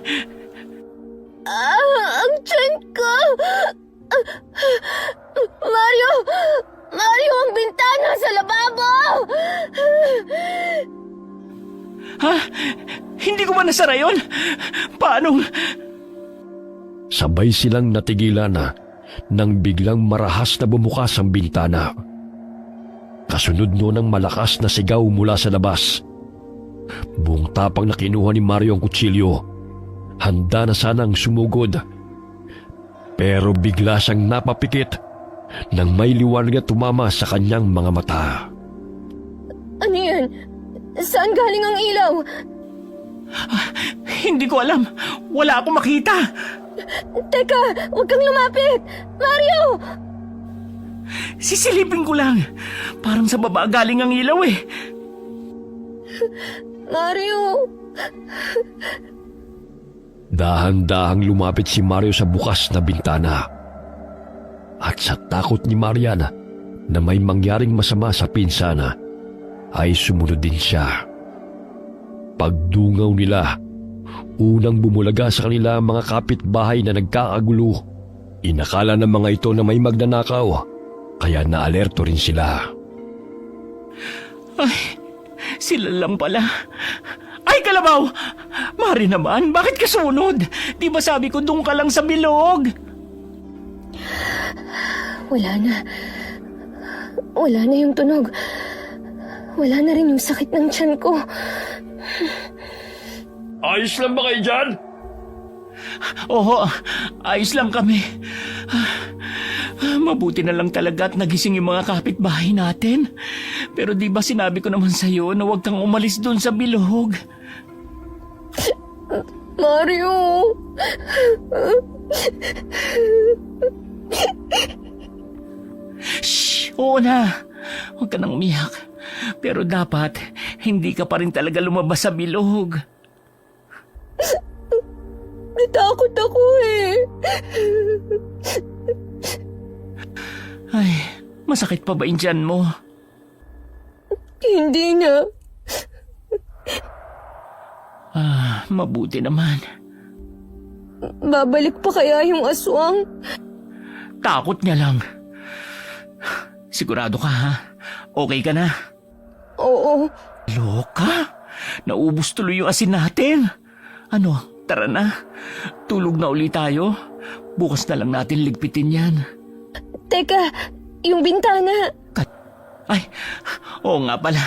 Ang tiyan ko! Mario! Mario, ang bintana sa lababo! Ha? Hindi ko ba nasara yun? Paano? Sabay silang natigilan na nang biglang marahas na bumukas ang bintana. Kasunod noon ang malakas na sigaw mula sa labas. Buong tapang na kinuha ni Mario ang kutsilyo. Handa na sanang sumugod. Pero bigla siyang napapikit nang may liwanag na tumama sa kanyang mga mata. Ano yan? Saan galing ang ilaw? Hindi ko alam. Wala akong makita. Teka, huwag kang lumapit! Mario! Sisilipin ko lang. Parang sa baba galing ang ilaw eh. Mario! Dahan-dahang lumapit si Mario sa bukas na bintana. At sa takot ni Mariana na may mangyaring masama sa pinsana, ay sumunod din siya. Pagdungaw nila, unang bumulaga sa kanila ang mga kapitbahay na nagkakagulo. Inakala ng mga ito na may magnanakaw, kaya naalerto rin sila. Ay, sila lang pala. Ay, Kalabaw! Mari naman, bakit ka sunod? Di ba sabi ko doon ka lang sa bilog? Wala na. Wala na yung tunog. Wala na rin yung sakit ng tiyan ko. Ayos lang ba kayo dyan? Oo, ayos lang kami. Mabuti na lang talaga at nagising yung mga kapitbahay natin. Pero di ba sinabi ko naman sa'yo na huwag kang umalis doon sa bilog? Mario! Shh! Oo na. Huwag ka nang umiyak. Pero dapat, hindi ka pa rin talaga lumabas sa bilog. Natakot ako eh. Ay, masakit pa ba yung tiyan mo? Hindi na. Mabuti naman. Babalik pa kaya yung aswang? Takot niya lang. Sigurado ka ha? Okay ka na? Oo. Loka? Naubos tuloy yung asin natin. Ano, tara na. Tulog na uli tayo. Bukas na lang natin ligpitin yan. Teka, yung bintana. Ay, oo nga pala.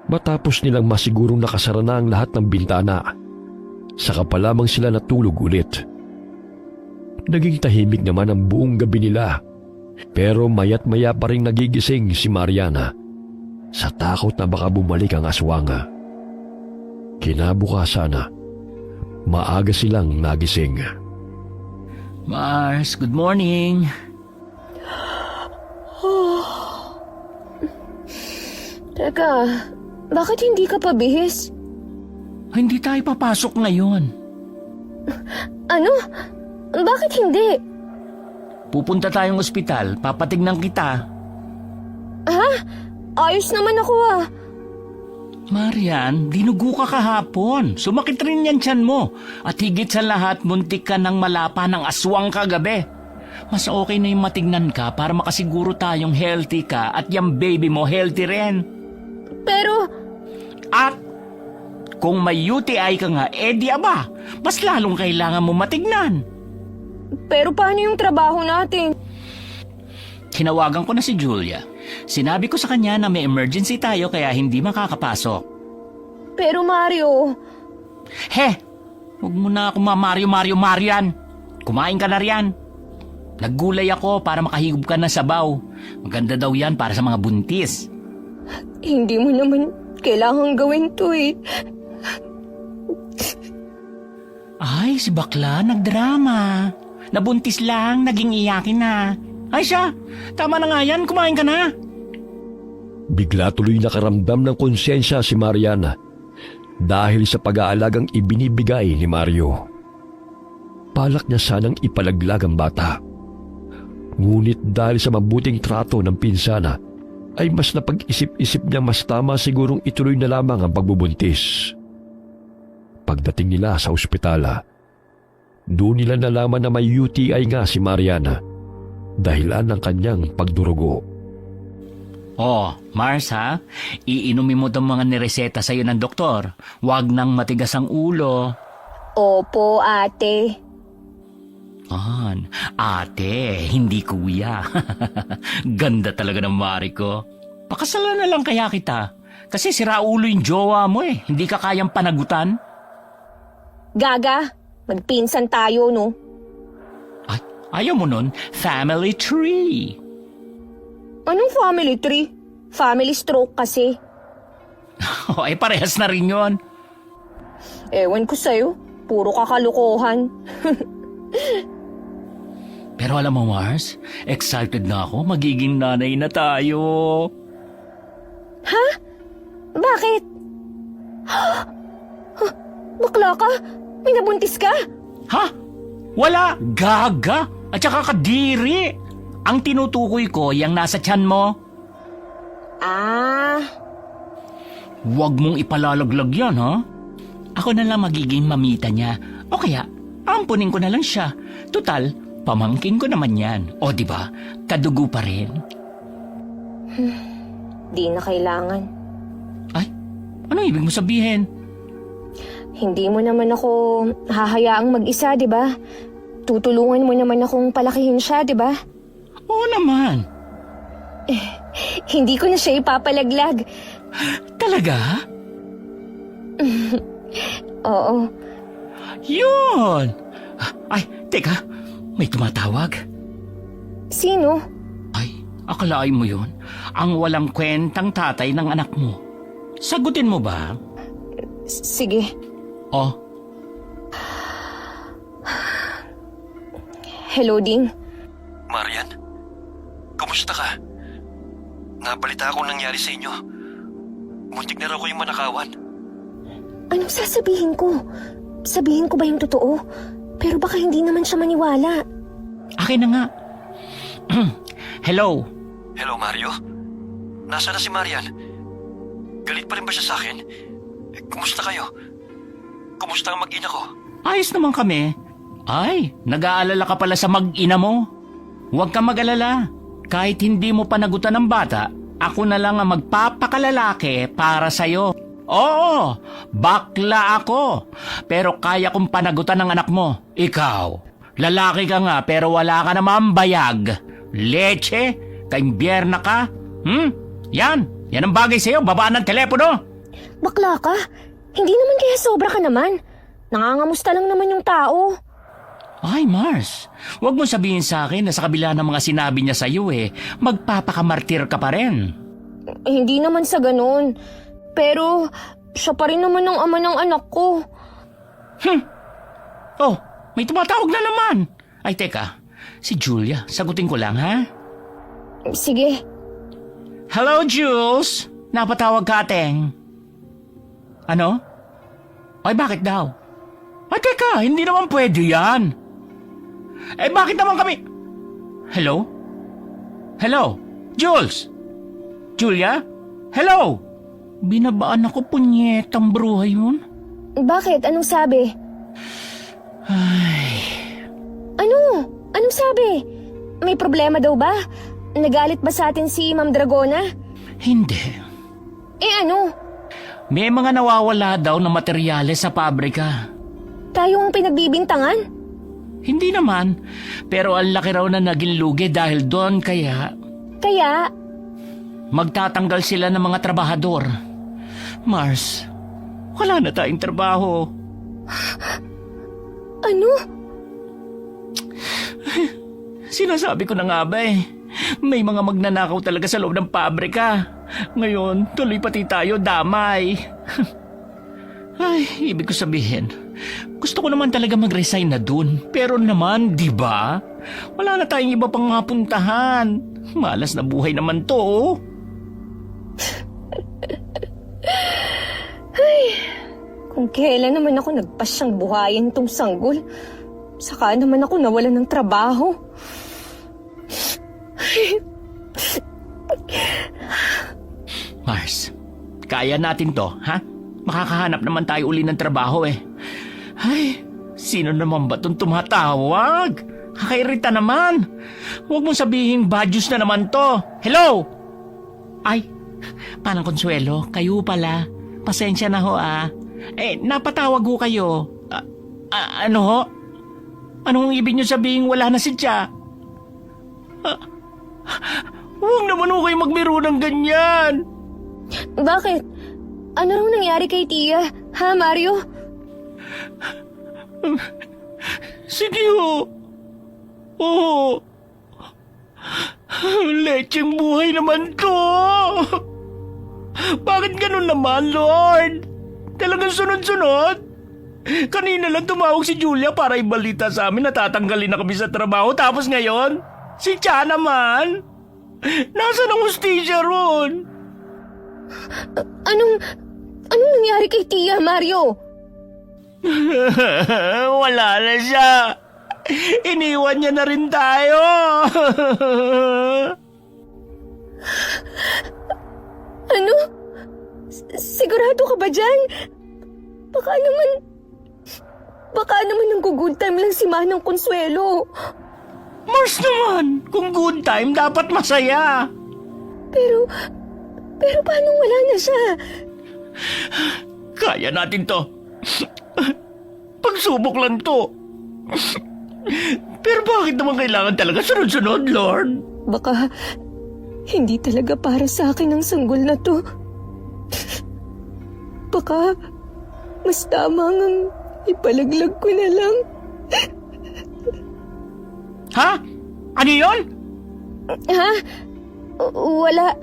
Matapos nilang masigurong nakasara na ang lahat ng bintana, saka pa lamang sila natulog ulit. Naging tahimik naman ang buong gabi nila, pero mayat maya pa rin nagigising si Mariana sa takot na baka bumalik ang aswang. Kinabukasan na, maaga silang nagising. Mars, good morning. Teka, bakit hindi ka pabihis? Hindi tayo papasok ngayon. Ano? Bakit hindi? Pupunta tayong ospital, papatignan kita. Ha? Ayos naman ako ah. Marian, dinugo ka kahapon. Sumakit rin yan tiyan mo. At higit sa lahat, muntik ka ng malapa ng aswang kagabi. Mas okay na yung matignan ka para makasiguro tayong healthy ka at yung baby mo healthy rin. Pero, At kung may UTI ka nga, di aba, mas lalong kailangan mo matignan. pero paano yung trabaho natin? Hinawagan ko na si Julia. Sinabi ko sa kanya na may emergency tayo kaya hindi makakapasok. Pero Mario, He! Huwag mo na ako Marian. Kumain ka na riyan. Naggulay ako para makahigop ka ng sabaw. Maganda daw yan para sa mga buntis. hindi mo naman kailangang gawin to eh. Ay, si bakla, nagdrama. Nabuntis lang, naging iyakin na. Ay siya, tama na nga yan, kumain ka na. Bigla tuloy nakaramdam ng konsensya si Mariana dahil sa pag-aalagang ibinibigay ni Mario. Balak niya sanang ipalaglag ang bata. Ngunit dahil sa mabuting trato ng pinsana, ay mas napag-isip-isip niya mas tama sigurong ituloy na lamang ang pagbubuntis. Pagdating nila sa ospitala, doon nila nalaman na may UTI nga si Mariana dahilan ng kanyang pagdurugo. Oh, Mars ha, iinumin mo itong mga nireseta sa'yo ng doktor. Huwag nang matigas ang ulo. Opo, ate. Ate, hindi kuya. Ganda talaga ng mari ko. Pakasalan na lang kaya kita. Kasi sira ulo yung jowa mo eh. Hindi ka kayang panagutan. Gaga, magpinsan tayo no? Ay, ayaw mo nun, family tree. Anong family tree? Family stroke kasi. Ay, parehas na rin yun. Ewan ko sa'yo, puro kakalukuhan. Pero alam mo, Mars, excited na ako. Magiging nanay na tayo. Ha? Bakit? Bakla ka? May nabuntis ka? Ha? Wala! Gaga! At saka kadiri! Ang tinutukoy ko, yung nasa tiyan mo. Ah, Huwag mong ipalalaglag yan, ha? Ako na lang magiging mamita niya. O kaya, ampunin ko na lang siya. Tutal, pamangkin ko naman yan. O di ba? Kadugo pa rin. di na kailangan. Ay, anong ibig mo sabihin? Hindi mo naman ako hahayaang mag-isa, di ba? Tutulungan mo naman akong palakihin siya, di ba? Oo naman. Hindi ko na siya ipapalaglag. Talaga? Oo. Yun! Ay, teka. May tumatawag. Sino? Ay, akalain mo yun? Ang walang kwentang tatay ng anak mo. Sagutin mo ba? Sige. Oh, Hello, Ding. Marian, kumusta ka? Nabalita akong nangyari sa inyo. Muntik na raw ko yung manakawan. Anong sasabihin ko? Sabihin ko ba yung totoo? Pero baka hindi naman siya maniwala. akin na nga. Hello? Hello, Mario? Nasaan na si Marian? Galit pa rin ba siya sa akin? Kumusta kayo? Kumusta ang mag-ina ko? Ayos naman kami. Ay, nag-aalala ka pala sa mag-ina mo. Huwag kang mag-alala. Kahit hindi mo panagutan ng bata, ako na lang ang magpapakalalaki para sa'yo. Oo, bakla ako. Pero kaya kong panagutan ng anak mo. Ikaw, lalaki ka nga pero wala ka naman bayag. Leche, kaimbierna ka. Yan ang bagay sa'yo, babaan ng telepono. Bakla ka? Hindi naman kaya sobra ka naman. Nangangamusta lang naman yung tao. Ay, Mars, huwag mo sabihin sa akin na sa kabila ng mga sinabi niya sa'yo magpapakamartir ka pa rin. Hindi naman sa ganun. Pero siya pa rin naman ang ama ng anak ko. Oh, may tumatawag na naman. Ay, teka, si Julia, sagutin ko lang, ha? Sige. Hello, Jules. Napatawag ka, ateng. Ano? Ay, bakit daw? Ay, teka, hindi naman pwede yan. Bakit naman kami... Hello? Hello? Jules? Julia? Hello? Binabaan ako, punyetang bruhay yun. Bakit? Anong sabi? Ay... Ano? Anong sabi? May problema daw ba? Nagalit ba sa atin si Ma'am Dragona? Hindi. Ano? May mga nawawala daw na materyales sa pabrika. Tayo ang pinagbibintangan? Hindi naman, pero ang laki raw na naging lugi dahil doon kaya Kaya, magtatanggal sila ng mga trabahador. Mars, wala na tayong trabaho. ano? Sinasabi ko na nga ba may mga magnanakaw talaga sa loob ng pabrika. Ngayon, tuloy pati tayo damay. Ay, ibig ko sabihin, gusto ko naman talaga mag-resign na dun. Pero naman, di ba? Wala na tayong iba pang mapuntahan. Malas na buhay naman to. Kung kailan naman ako nagpasyang buhayin tong sanggol, saka naman ako nawalan ng trabaho. Mars, kaya natin to, ha? Makakahanap naman tayo uli ng trabaho Ay, sino naman ba itong tumatawag? Kakairita naman. Huwag mong sabihin badyos na naman to. Hello? Ay, Panang Consuelo, kayo pala. Pasensya na ho napatawag ho kayo. Ano ho? Anong ibig niyo sabihin wala na si Tia? Huwag naman ho kayo magbiro ng ganyan. Bakit? Ano raw nangyari kay Tia? Ha, Mario? Sige ho. Oo. Lecheng buhay naman to. Bakit ganun naman, Lord? Talagang sunod-sunod? Kanina lang tumawag si Julia para ibalita sa amin na tatanggalin na kami sa trabaho. Tapos ngayon, si Tia naman. Nasaan ang hustisya ron? Anong nangyari kay Tia, Mario? Wala na siya. Iniwan niya na rin tayo. Ano? Sigurado ka ba dyan? Baka naman nang good time lang si Manang Consuelo. Mars naman, kung good time, dapat masaya. Pero paano wala na siya? Kaya natin to. Pagsubok lang to. Pero bakit naman kailangan talaga sunod-sunod, Lord? Baka hindi talaga para sa akin ang sanggol na to. Baka mas tamang ipalaglag ko na lang. Ha? Ano yun? Ha? Wala.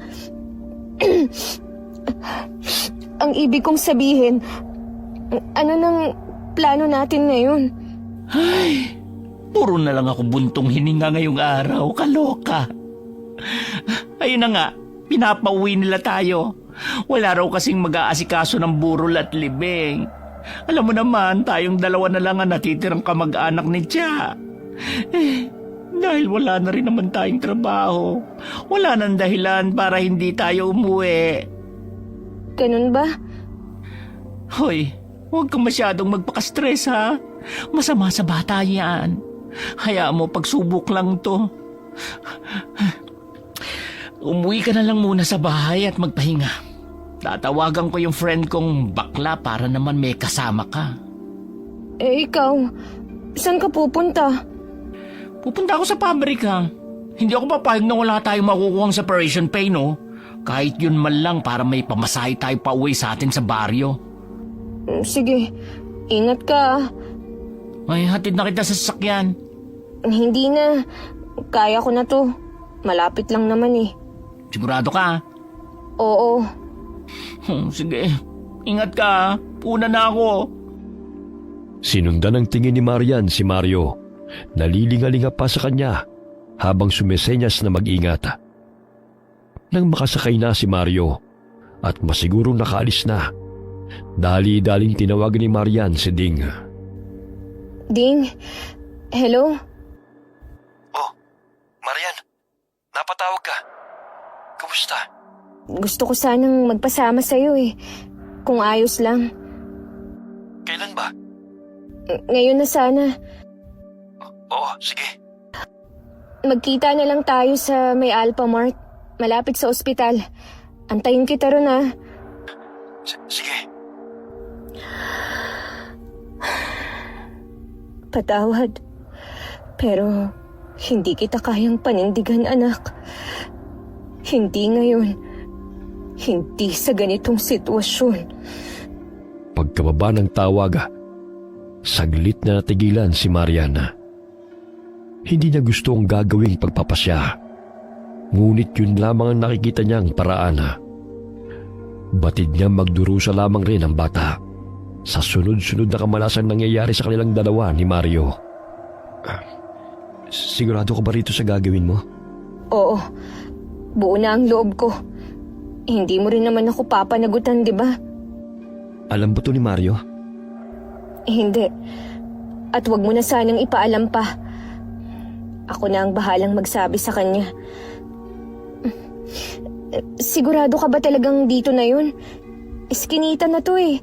Ang ibig kong sabihin, ano nang plano natin ngayon? Ay, puro na lang ako buntong hininga ngayong araw, kaloka. Ayun na nga, pinapauwi nila tayo. Wala raw kasing mag-aasikaso ng burol at libing. Alam mo naman, tayong dalawa na lang ang natitirang kamag-anak ni Tia. Dahil wala na rin naman tayong trabaho. Wala nang dahilan para hindi tayo umuwi. Ganun ba? Hoy, huwag kang masyadong magpaka-stress ha. Masama sa bata yan. Hayaan mo, pagsubok lang to. Umuwi ka na lang muna sa bahay at magpahinga. Tatawagan ko yung friend kong bakla para naman may kasama ka. Eh ikaw, saan ka pupunta? Pupunta ako sa pabrika. Hindi ako papayag na wala tayong makukuhang separation pay, no? Kahit yun man lang para may pamasahe tayo pa uwi sa atin sa baryo. Sige, ingat ka. Ay, hatid na kita sa sasakyan. Hindi na. Kaya ko na to. Malapit lang naman eh. Sigurado ka? Oo. Sige, ingat ka. Puna na ako. Sinundan ng tingin ni Marian si Mario. Nalilingalinga pa sa kanya habang sumesenyas na mag-ingat. Nang makasakay na si Mario at masigurong nakaalis na, dali-daling tinawagan ni Marian si Ding. Ding, hello? Oh, Marian, napatawag ka. Kamusta? Gusto ko sanang magpasama sa'yo eh. Kung ayos lang. Kailan ba? Ngayon na sana. Oo, sige. Magkita na lang tayo sa may Alphamart. Malapit sa ospital. Antayin kita ron ah. Sige. Patawad. Pero hindi kita kayang panindigan, anak. Hindi ngayon. Hindi sa ganitong sitwasyon. Pagkababa ng tawag, saglit na natigilan si Mariana. Hindi niya gusto ang gagawing pagpapasya. Ngunit yun lamang ang nakikita niyang paraan. Batid niya magdurusa lamang rin ang bata sa sunod-sunod na kamalasang nangyayari sa kanilang dalawa ni Mario. Sigurado ka ba rito sa gagawin mo? Oo. Buo na ang loob ko. Hindi mo rin naman ako papanagutan, di ba? Alam ba to ni Mario? Hindi. At wag mo na sanang ipaalam pa. Ako na ang bahalang magsabi sa kanya. Sigurado ka ba talagang dito na yun? Iskinita na to eh.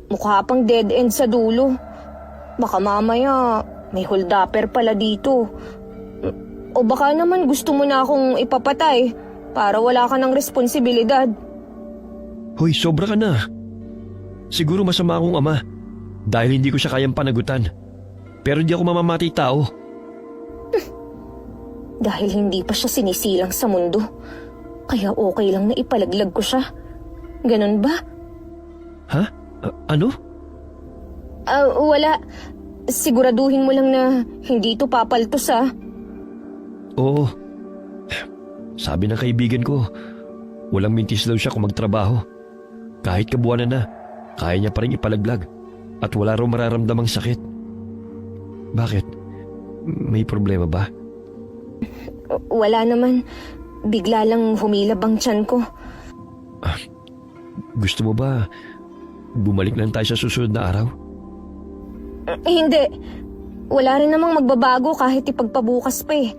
Mukha pang dead end sa dulo. Baka mamaya may holdupper pala dito. O baka naman gusto mo na akong ipapatay para wala ka ng responsibilidad. Hoy, sobra ka na. Siguro masama akong ama dahil hindi ko siya kayang panagutan. Pero hindi ako mamamatay tao. Dahil hindi pa siya sinisilang sa mundo. Kaya okay lang na ipalaglag ko siya. Ganon ba? Ha? Ano? Wala. Siguraduhin mo lang na hindi ito papaltos ah. Oo. Sabi ng kaibigan ko, walang mintis daw siya kung magtrabaho. Kahit kabuwanan na, kaya niya pa rin ipalaglag at wala raw mararamdamang sakit. Bakit? May problema ba? Wala naman. Bigla lang humilab ang tiyan ko. Gusto mo ba bumalik lang tayo sa susunod na araw? Hindi. Wala rin namang magbabago kahit ipagpabukas pa eh.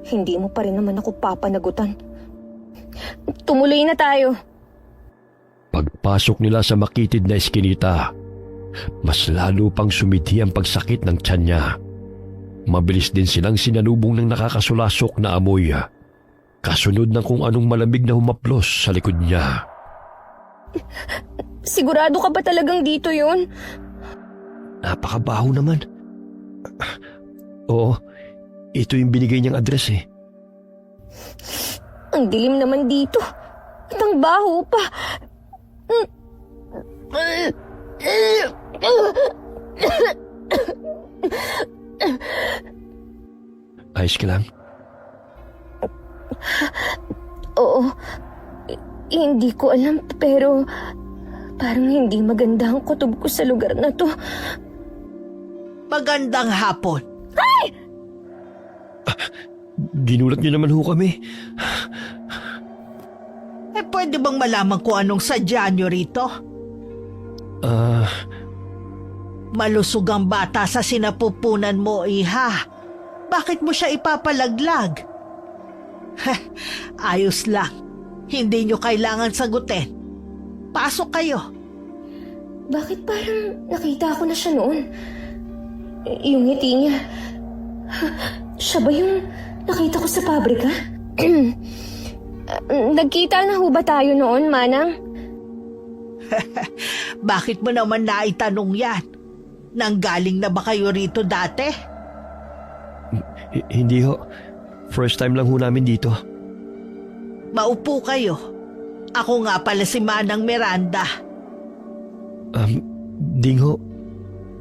Hindi mo pa rin naman ako papanagutan. Tumuloy na tayo. Pagpasok nila sa makitid na eskinita, mas lalo pang sumidhi ang pagsakit ng tiyan niya. Mabilis din silang sinalubong ng nakakasulasok na amoy, kasunod ng kung anong malamig na humaplos sa likod niya. Sigurado ka ba talagang dito yun? Napakabaho naman. Oo, ito yung binigay niyang address eh. Ang dilim naman dito. At ang baho pa. Ayos ka lang? Oo. Hindi ko alam pero parang hindi maganda ang kutob ko sa lugar na to. Magandang hapon. Ginulat niyo naman ho kami. Pwede bang malaman kung anong sadya niyo rito? Malusog ang bata sa sinapupunan mo, iha. Bakit mo siya ipapalaglag? Ayos lang. Hindi niyo kailangan sagutin. Pasok kayo. Bakit parang nakita ko na siya noon? Yung ngiti niya. Siya ba yung nakita ko sa pabrika? Nagkita na ho ba tayo noon, Manang? Bakit mo naman naitanong yan? Nanggaling na ba kayo rito dati? Hindi ho. First time lang ho namin dito. Maupo kayo. Ako nga pala si Manang Miranda. Ding ho.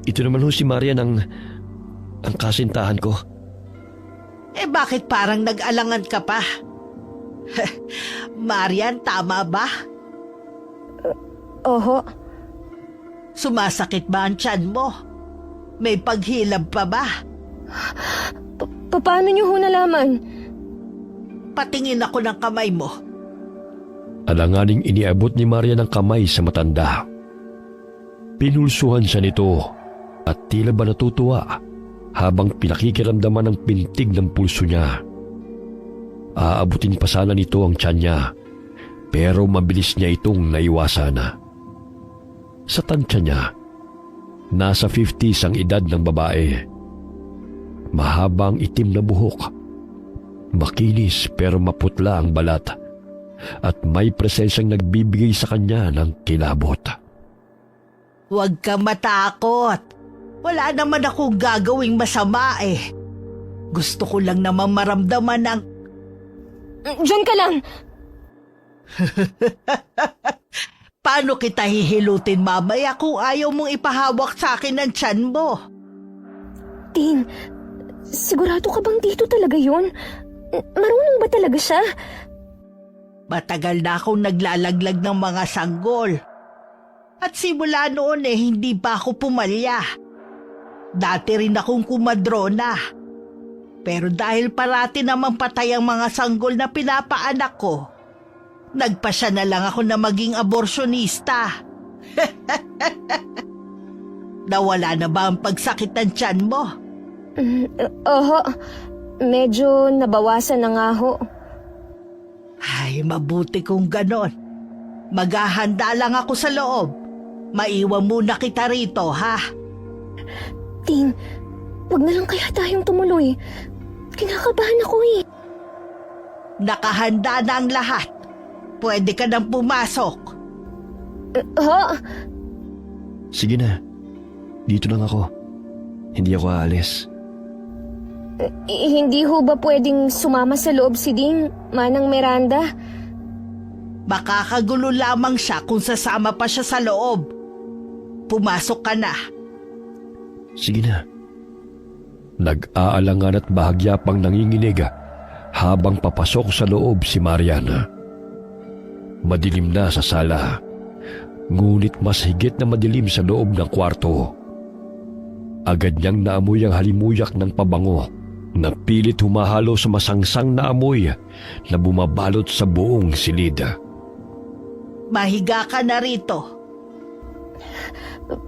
Ito naman ho si Maria ang kasintahan ko. Bakit parang nag-alangan ka pa? Marian, tama ba? Oho. Sumasakit ba ang tiyan mo? May paghilab pa ba? Paano niyo ho nalaman? Patingin ako ng kamay mo. Alanganing iniabot ni Maria ng kamay sa matanda. Pinulsuhan siya nito at tila ba natutuwa habang pinakikiramdaman ng pintig ng pulso niya. Aabutin pa sana nito ang tiyan niya, pero mabilis niya itong naiwasan. Sa tansya niya, nasa 50s ang edad ng babae. Mahabang itim na buhok, makinis pero maputla ang balat, at may presensyang nagbibigay sa kanya ng kilabot. Huwag ka matakot. Wala naman akong gagawing masama eh. Gusto ko lang naman maramdaman ang... Diyan ka lang! Paano kita hihilutin mamaya kung ayaw mong ipahawak sa akin ang tiyan mo? Tin, sigurado ka bang dito talaga yun? Marunong ba talaga siya? Matagal na akong naglalaglag ng mga sanggol. At simula noon hindi pa ako pumalya. Dati rin akong kumadrona. Pero dahil parati namang patay ang mga sanggol na pinapaanak ko, nagpasya na lang ako na maging aborsyonista. Nawala na ba ang pagsakit ng tiyan mo? Oho, medyo nabawasan na nga ho. Ay, mabuti kung ganon. Maghahanda lang ako sa loob. Maiwan muna kita rito, ha? Tin, wag na lang kaya tayong tumuloy. Kinakabahan ako eh. Nakahanda na ang lahat. Pwede ka nang pumasok. Ho? Sige na, dito lang ako. Hindi ako aalis. Hindi ho ba pwedeng sumama sa loob si Ding, Manang Miranda? Makakagulo lamang siya kung sasama pa siya sa loob. Pumasok ka na. Sige na. Nag-aalangan at bahagya pang nanginginig habang papasok sa loob si Mariana. Madilim na sa sala, ngunit mas higit na madilim sa loob ng kwarto. Agad niyang naamoy ang halimuyak ng pabango na pilit humahalo sa masangsang na amoy na bumabalot sa buong silid. Mahiga ka na rito.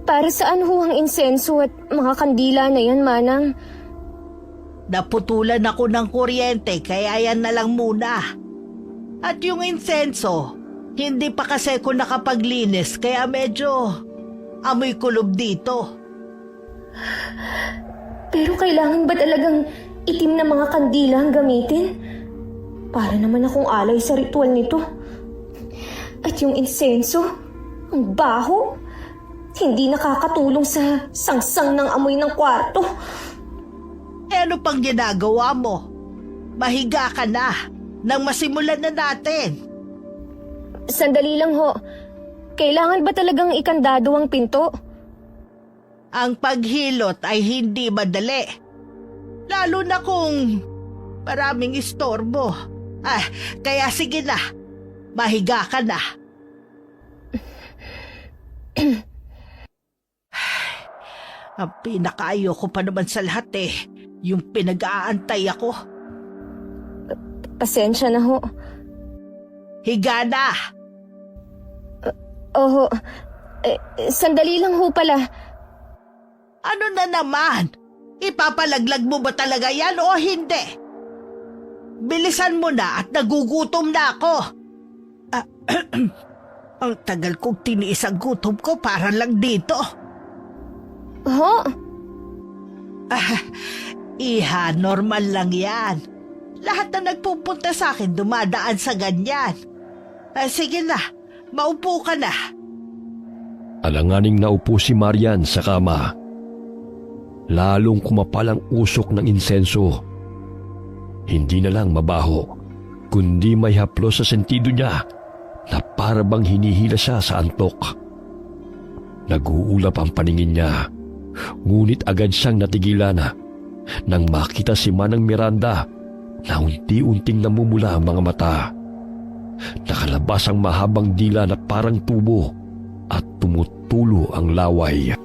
Para saan ho ang insenso at mga kandila na yan, Manang? Naputulan ako ng kuryente kaya yan na lang muna. At yung insenso, hindi pa kasi ako nakapaglinis kaya medyo amoy kulob dito. Pero kailangan ba talagang itim na mga kandila ang gamitin? Para naman akong alay sa ritual nito. At yung insenso, ang baho. Hindi nakakatulong sa sangsang ng amoy ng kwarto. Ano pang ginagawa mo? Mahiga ka na nang masimulan na natin. Sandali lang ho. Kailangan ba talagang ikandado ang pinto? Ang paghilot ay hindi madali. Lalo na kung maraming istorbo. Kaya sige na. Mahiga ka na. Ang pinakaayoko pa naman sa lahat yung pinag-aantay ako. Pasensya na ho. Higa na! Oho. Sandali lang ho pala. Ano na naman? Ipapalaglag mo ba talaga yan o hindi? Bilisan mo na at nagugutom na ako. Ang tagal kong tiniis ang gutom ko para lang dito. Ho? Iha, normal lang yan. Lahat na nagpupunta sa akin dumadaan sa ganyan. Sige na, maupo ka na. Alanganing naupo si Marian sa kama. Lalong kumapal ang usok ng insenso. Hindi na lang mabaho, kundi may haplos sa sentido niya na para bang hinihila siya sa antok. Nag-uulap ang paningin niya, ngunit agad siyang natigilan nang makita si Manang Miranda na unti-unting namumula ang mga mata. Nakalabas ang mahabang dila na parang tubo at tumutulo ang laway.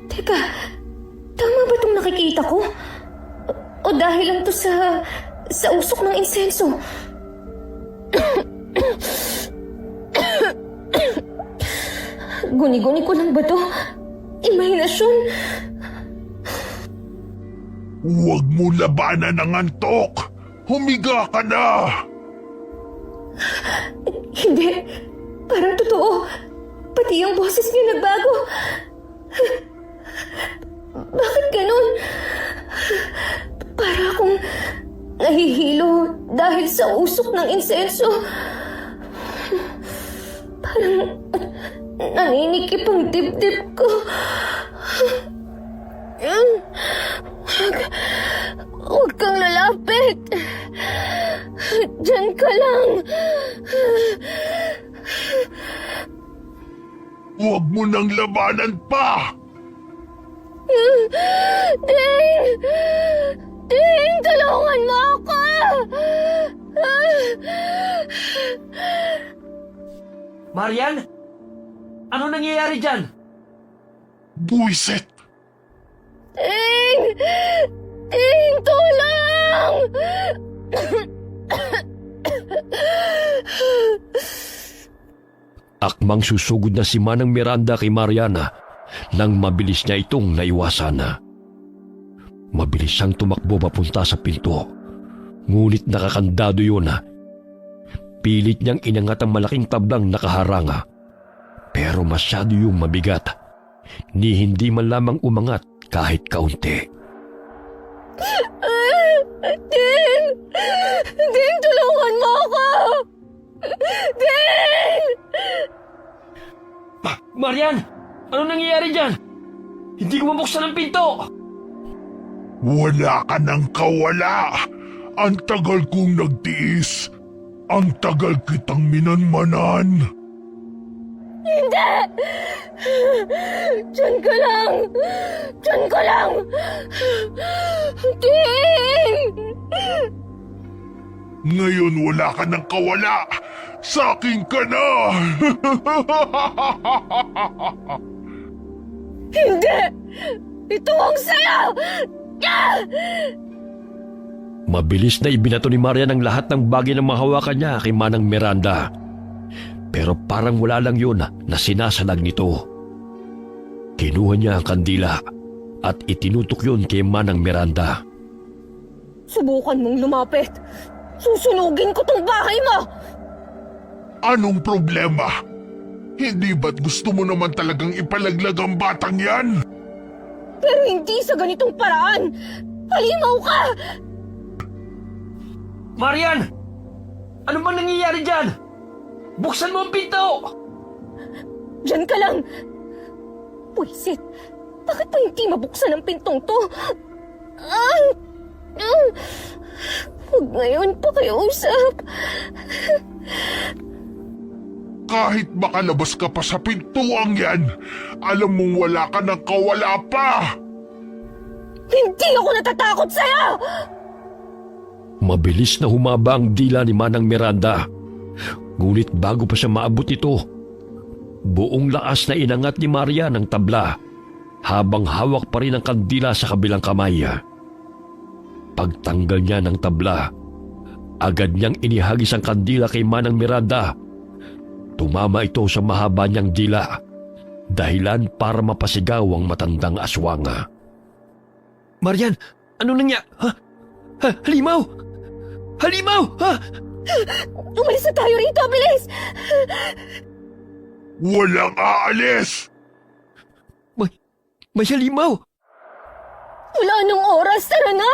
Teka, tama ba itong nakikita ko? O dahil lang to sa usok ng insenso? Guni-guni ko lang ba to? Imahinasyon? Huwag mo labanan ang antok! Humiga ka na! Hindi. Parang totoo. Pati yung boses niya nagbago. Bakit ganun? Para akong nahihilo dahil sa usok ng insenso. Parang naninikip ang dibdib ko. Huwag kang lalapit. Diyan ka lang. Huwag mo nang labanan pa! Ding! Ding! Tulungan mo ako! Marian? Ano nangyayari dyan? Buisit! Ding! Ding! Tulong! Akmang susugod na si Manang Miranda kay Mariana nang mabilis niya itong naiwasan. Mabilis siyang tumakbo papunta sa pinto, ngunit nakakandado yun. Pilit niyang inangat ang malaking tablang nakaharanga, pero masyado yung mabigat, ni hindi man lamang umangat kahit kaunti. Ding! Ding! Tulungan mo ako! Ding! Marian! Ano nangyayari dyan? Hindi ko mabuksan ang pinto! Wala ka nang kawala! Ang tagal kong nagtiis! Ang tagal kitang minanmanan! Hindi! Diyan ka lang! Diyan ka lang! Ding! Ngayon wala ka nang kawala! Sa akin ka na! Hindi! Ito ang sayo! Ah! Mabilis na ibinato ni Marian ang lahat ng bagay na mahawakan niya kay Manang Miranda. Pero parang wala lang yun na sinasalag nito. Kinuha niya ang kandila at itinutok yun kay Manang Miranda. Subukan mong lumapit. Susunugin ko tong bahay mo! Anong problema? Hindi ba't gusto mo naman talagang ipalaglag ang batang yan? Pero hindi sa ganitong paraan! Halimaw ka! Marian! Ano bang nangyayari dyan? Buksan mo ang pinto! Diyan ka lang! Pwisit! Bakit pa hindi mabuksan ang pintong to? Huwag ngayon pa kayo usap. Kahit makalabas ka pa sa pintuang yan, alam mong wala ka nang kawala pa! Hindi ako natatakot sa'yo! Mabilis na humaba ang dila ni Manang Miranda. Ngunit bago pa siya maabot ito, buong lakas na inangat ni Maria ng tabla habang hawak pa rin ang kandila sa kabilang kamay. Pagtanggal niya ng tabla, agad niyang inihagis ang kandila kay Manang Miranda. Tumama ito sa mahaba niyang dila, dahilan para mapasigaw ang matandang aswang. Marian! Ano nangyayari? Halimaw! Halimaw! Umalis na tayo rito, bilis! Walang aalis! May halimaw! Wala nang oras, tara na!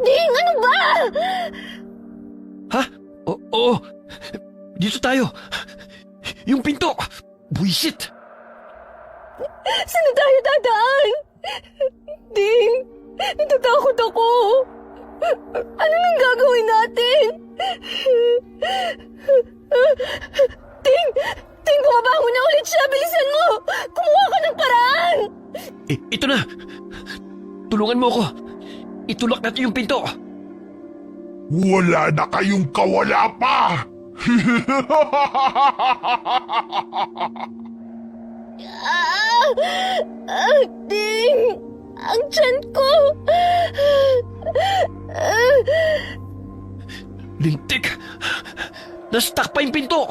Ding, ano ba? Ha? Oo, dito tayo. Yung pinto. Buisit. Saan tayo dadaan? Ding, natatakot ako. Ano nang gagawin natin? Ting, bumabangon na ulit siya. Bilisan mo. Kumuha ka ng paraan. Ito na. Tulungan mo ako. Itulak natin yung pinto. Wala na kayong kawala pa! Ding, ang tiyan ko. Lintik. Nastak pa yung pinto.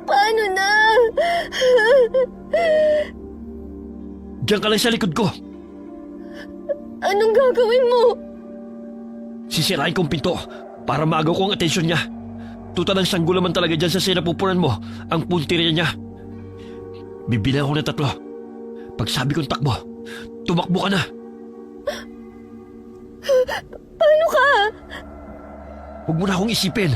Paano na? Diyan ka lang sa likod ko. Anong gagawin mo? Sisirain kong pinto para maagaw ko ang atensyon niya. Tuta ng sanggol naman talaga dyan sa sinapupunan mo ang puntirya niya. Bibilang ako ng 3. Pag sabi kong takbo, tumakbo ka na. Paano ka? Huwag mo na akong isipin.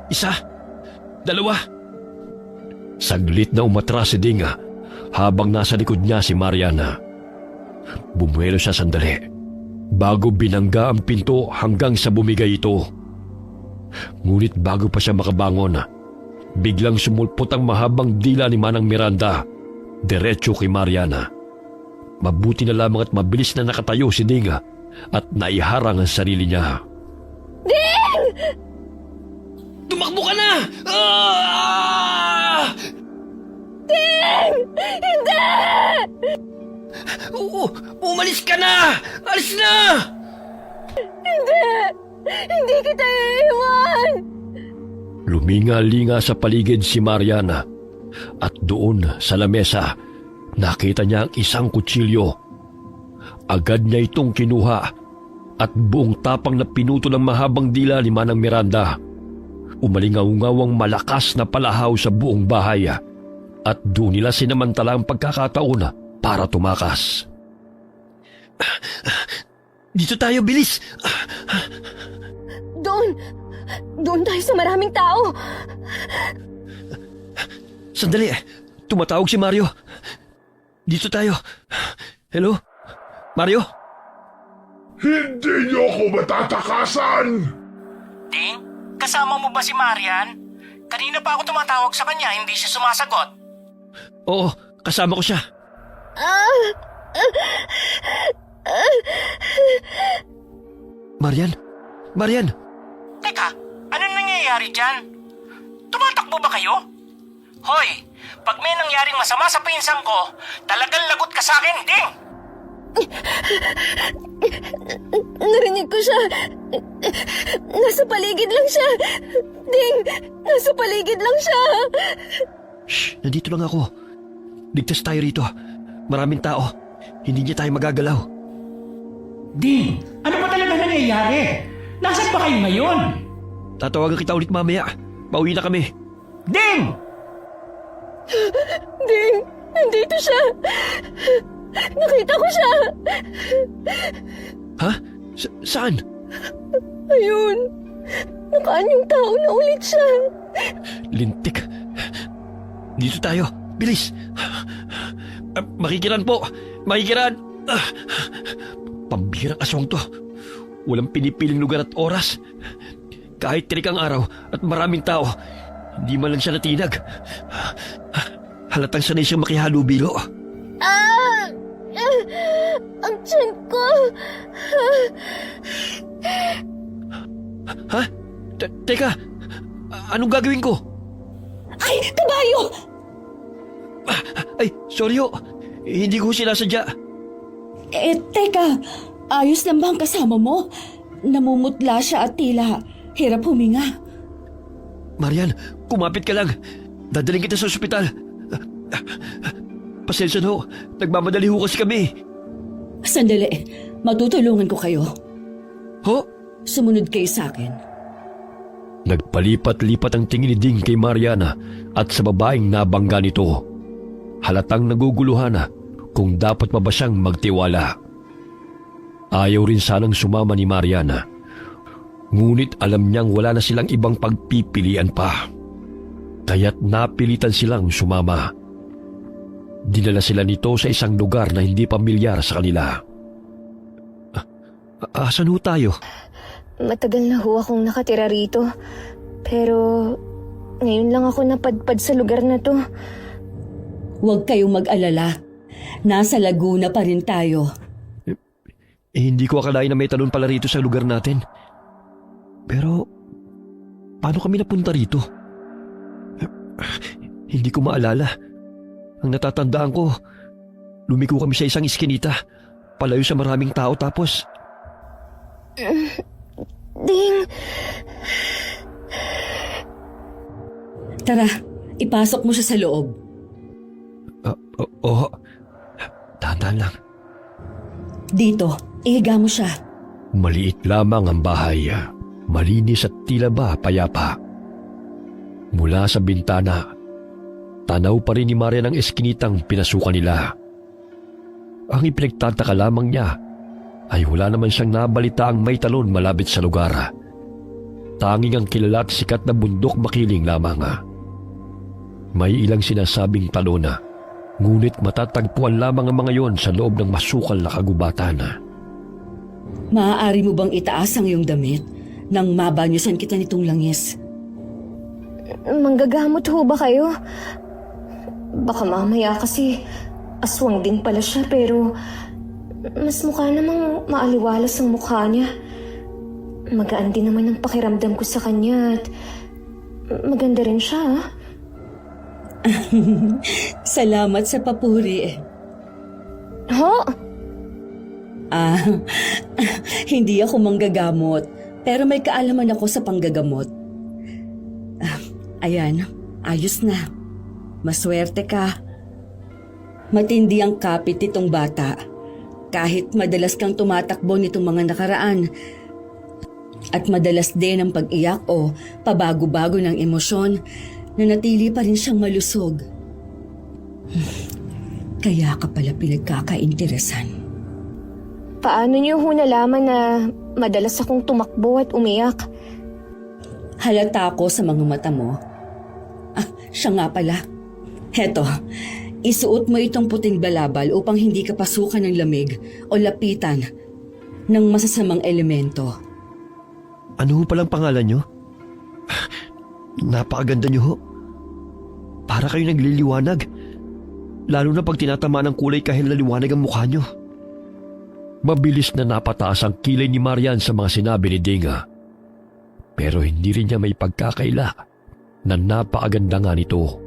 1, 2. Saglit na umatras si Dinga habang nasa likod niya si Mariana. Bumuelo siya sandali bago binangga ang pinto hanggang sa bumigay ito. Ngunit bago pa siya makabangon, biglang sumulpot ang mahabang dila ni Manang Miranda diretso kay Mariana. Mabuti na lamang at mabilis na nakatayo si Dinga at naiharang ang sarili niya. Ding! Tumakbo ka na! Ah! Ding! Hindi! Umalis ka na! Alis na! Hindi kita iiwan! Luminga-linga sa paligid si Mariana at doon sa lamesa nakita niya ang isang kutsilyo. Agad niya itong kinuha at buong tapang na pinuto ng mahabang dila ni Manang Miranda. Umalingaw-ngawang malakas na palahaw sa buong bahay at doon nila sinamantala ang pagkakataon para tumakas. Dito tayo, bilis! Doon tayo sa maraming tao. Sandali, tumatawag si Mario. Dito tayo. Hello? Mario? Hindi niyo ako matatakasan! Ding, kasama mo ba si Marian? Kanina pa ako tumatawag sa kanya, hindi siya sumasagot. Oo, kasama ko siya. Marian? Marian? Teka, anong nangyayari dyan? Tumatakbo ba kayo? Hoy, pag may nangyaring masama sa pinsang ko, talagang lagot ka sa akin, Ding! Narinig ko siya. Nasa paligid lang siya. Ding, nasa paligid lang siya. Shh, nandito lang ako. Ligtas tayo rito. Maraming tao. Hindi niya tayo magagalaw. Ding, ano ba talaga nangyayari? Nasaan ba kayo ngayon? Tatawagan kita ulit mamaya. Pauwi na kami. Ding! Ding, nandito siya. Nakita ko siya. Ha? Saan? Ayun. Nakaanyong tao na ulit siya. Lintik. Dito tayo. Bilis. Makikiran po. Makikiran. Pambihirang aswang to. Walang pinipiling lugar at oras. Kahit tirik ang araw at maraming tao, hindi man lang siya natinag. Halatang sanay siyang makihalubilo. Ang tiyan ko. Ha? Teka, anong gagawin ko? Ay, kabayo! Ay, sorry ho. Hindi ko sinasadya. Teka, ayos lang ba ang kasama mo? Namumutla siya at tila hirap huminga. Marian, kumapit ka lang. Dadaling kita sa ospital. Pasensya ho, nagmamadali ho kasi kami. Sandali, matutulungan ko kayo. Ho? Sumunod kayo sa akin. Nagpalipat-lipat ang tingin ni Ding kay Mariana at sa babaeng nabangga nito. Halatang naguguluhan na kung dapat pa ba siyang magtiwala. Ayaw rin sanang sumama ni Mariana. Ngunit alam niyang wala na silang ibang pagpipilian pa. Kaya't napilitan silang sumama. Dinala sila nito sa isang lugar na hindi pamilyar sa kanila. Asan ho tayo? Matagal na ho akong nakatira rito. Pero ngayon lang ako napadpad sa lugar na to. Huwag kayong mag-alala. Nasa Laguna pa rin tayo. Hindi ko akalain na may talon pala rito sa lugar natin. Pero, paano kami napunta rito? Hindi ko maalala. Ang natatandaan ko, lumiko kami sa isang iskinita, palayo sa maraming tao tapos... Ding! Tara, ipasok mo siya sa loob. Oo, dahan-dahan lang. Dito, ihiga mo siya. Maliit lamang ang bahay, malinis at tila ba payapa. Mula sa bintana, tanaw pa rin ni Maria ng eskinitang pinasukan nila. Ang ipinagtataka lamang niya ay wala naman siyang nabalitaang may talon malapit sa lugar. Tanging ang kilala at sikat na bundok makiling lamang. May ilang sinasabing talon, ngunit matatagpuan lamang ang mga yon sa loob ng masukal na kagubatan. Maaari mo bang itaas ang iyong damit nang mabanyosan kita nitong langis? Manggagamot ho ba kayo? Baka mamaya kasi aswang din pala siya pero mas mukha namang maaliwalas ang mukha niya. Magaan din naman ang pakiramdam ko sa kanya at maganda rin siya. Salamat sa papuri. Ho? Hindi ako manggagamot, pero may kaalaman ako sa panggagamot. Ayan, ayos na. Maswerte ka. Matindi ang kapit nitong bata. Kahit madalas kang tumatakbo nitong mga nakaraan. At madalas din ang pag-iyak o pabago-bago ng emosyon, nanatili pa rin siyang malusog. Kaya ka pala pinagkakainteresan. Paano niyo ho nalaman na madalas akong tumakbo at umiyak? Halata ako sa mga mata mo. Siya nga pala. Heto, isuot mo itong puting balabal upang hindi ka pasukan ng lamig o lapitan ng masasamang elemento. Ano ho palang pangalan nyo? Napakaganda nyo ho. Para kayo nagliliwanag. Lalo na pag tinatama ng kulay kahit laliwanag ang mukha nyo. Mabilis na napataas ang kilay ni Marian sa mga sinabi ni Dinga. Pero hindi rin niya may pagkakaila na napakaganda nga nito,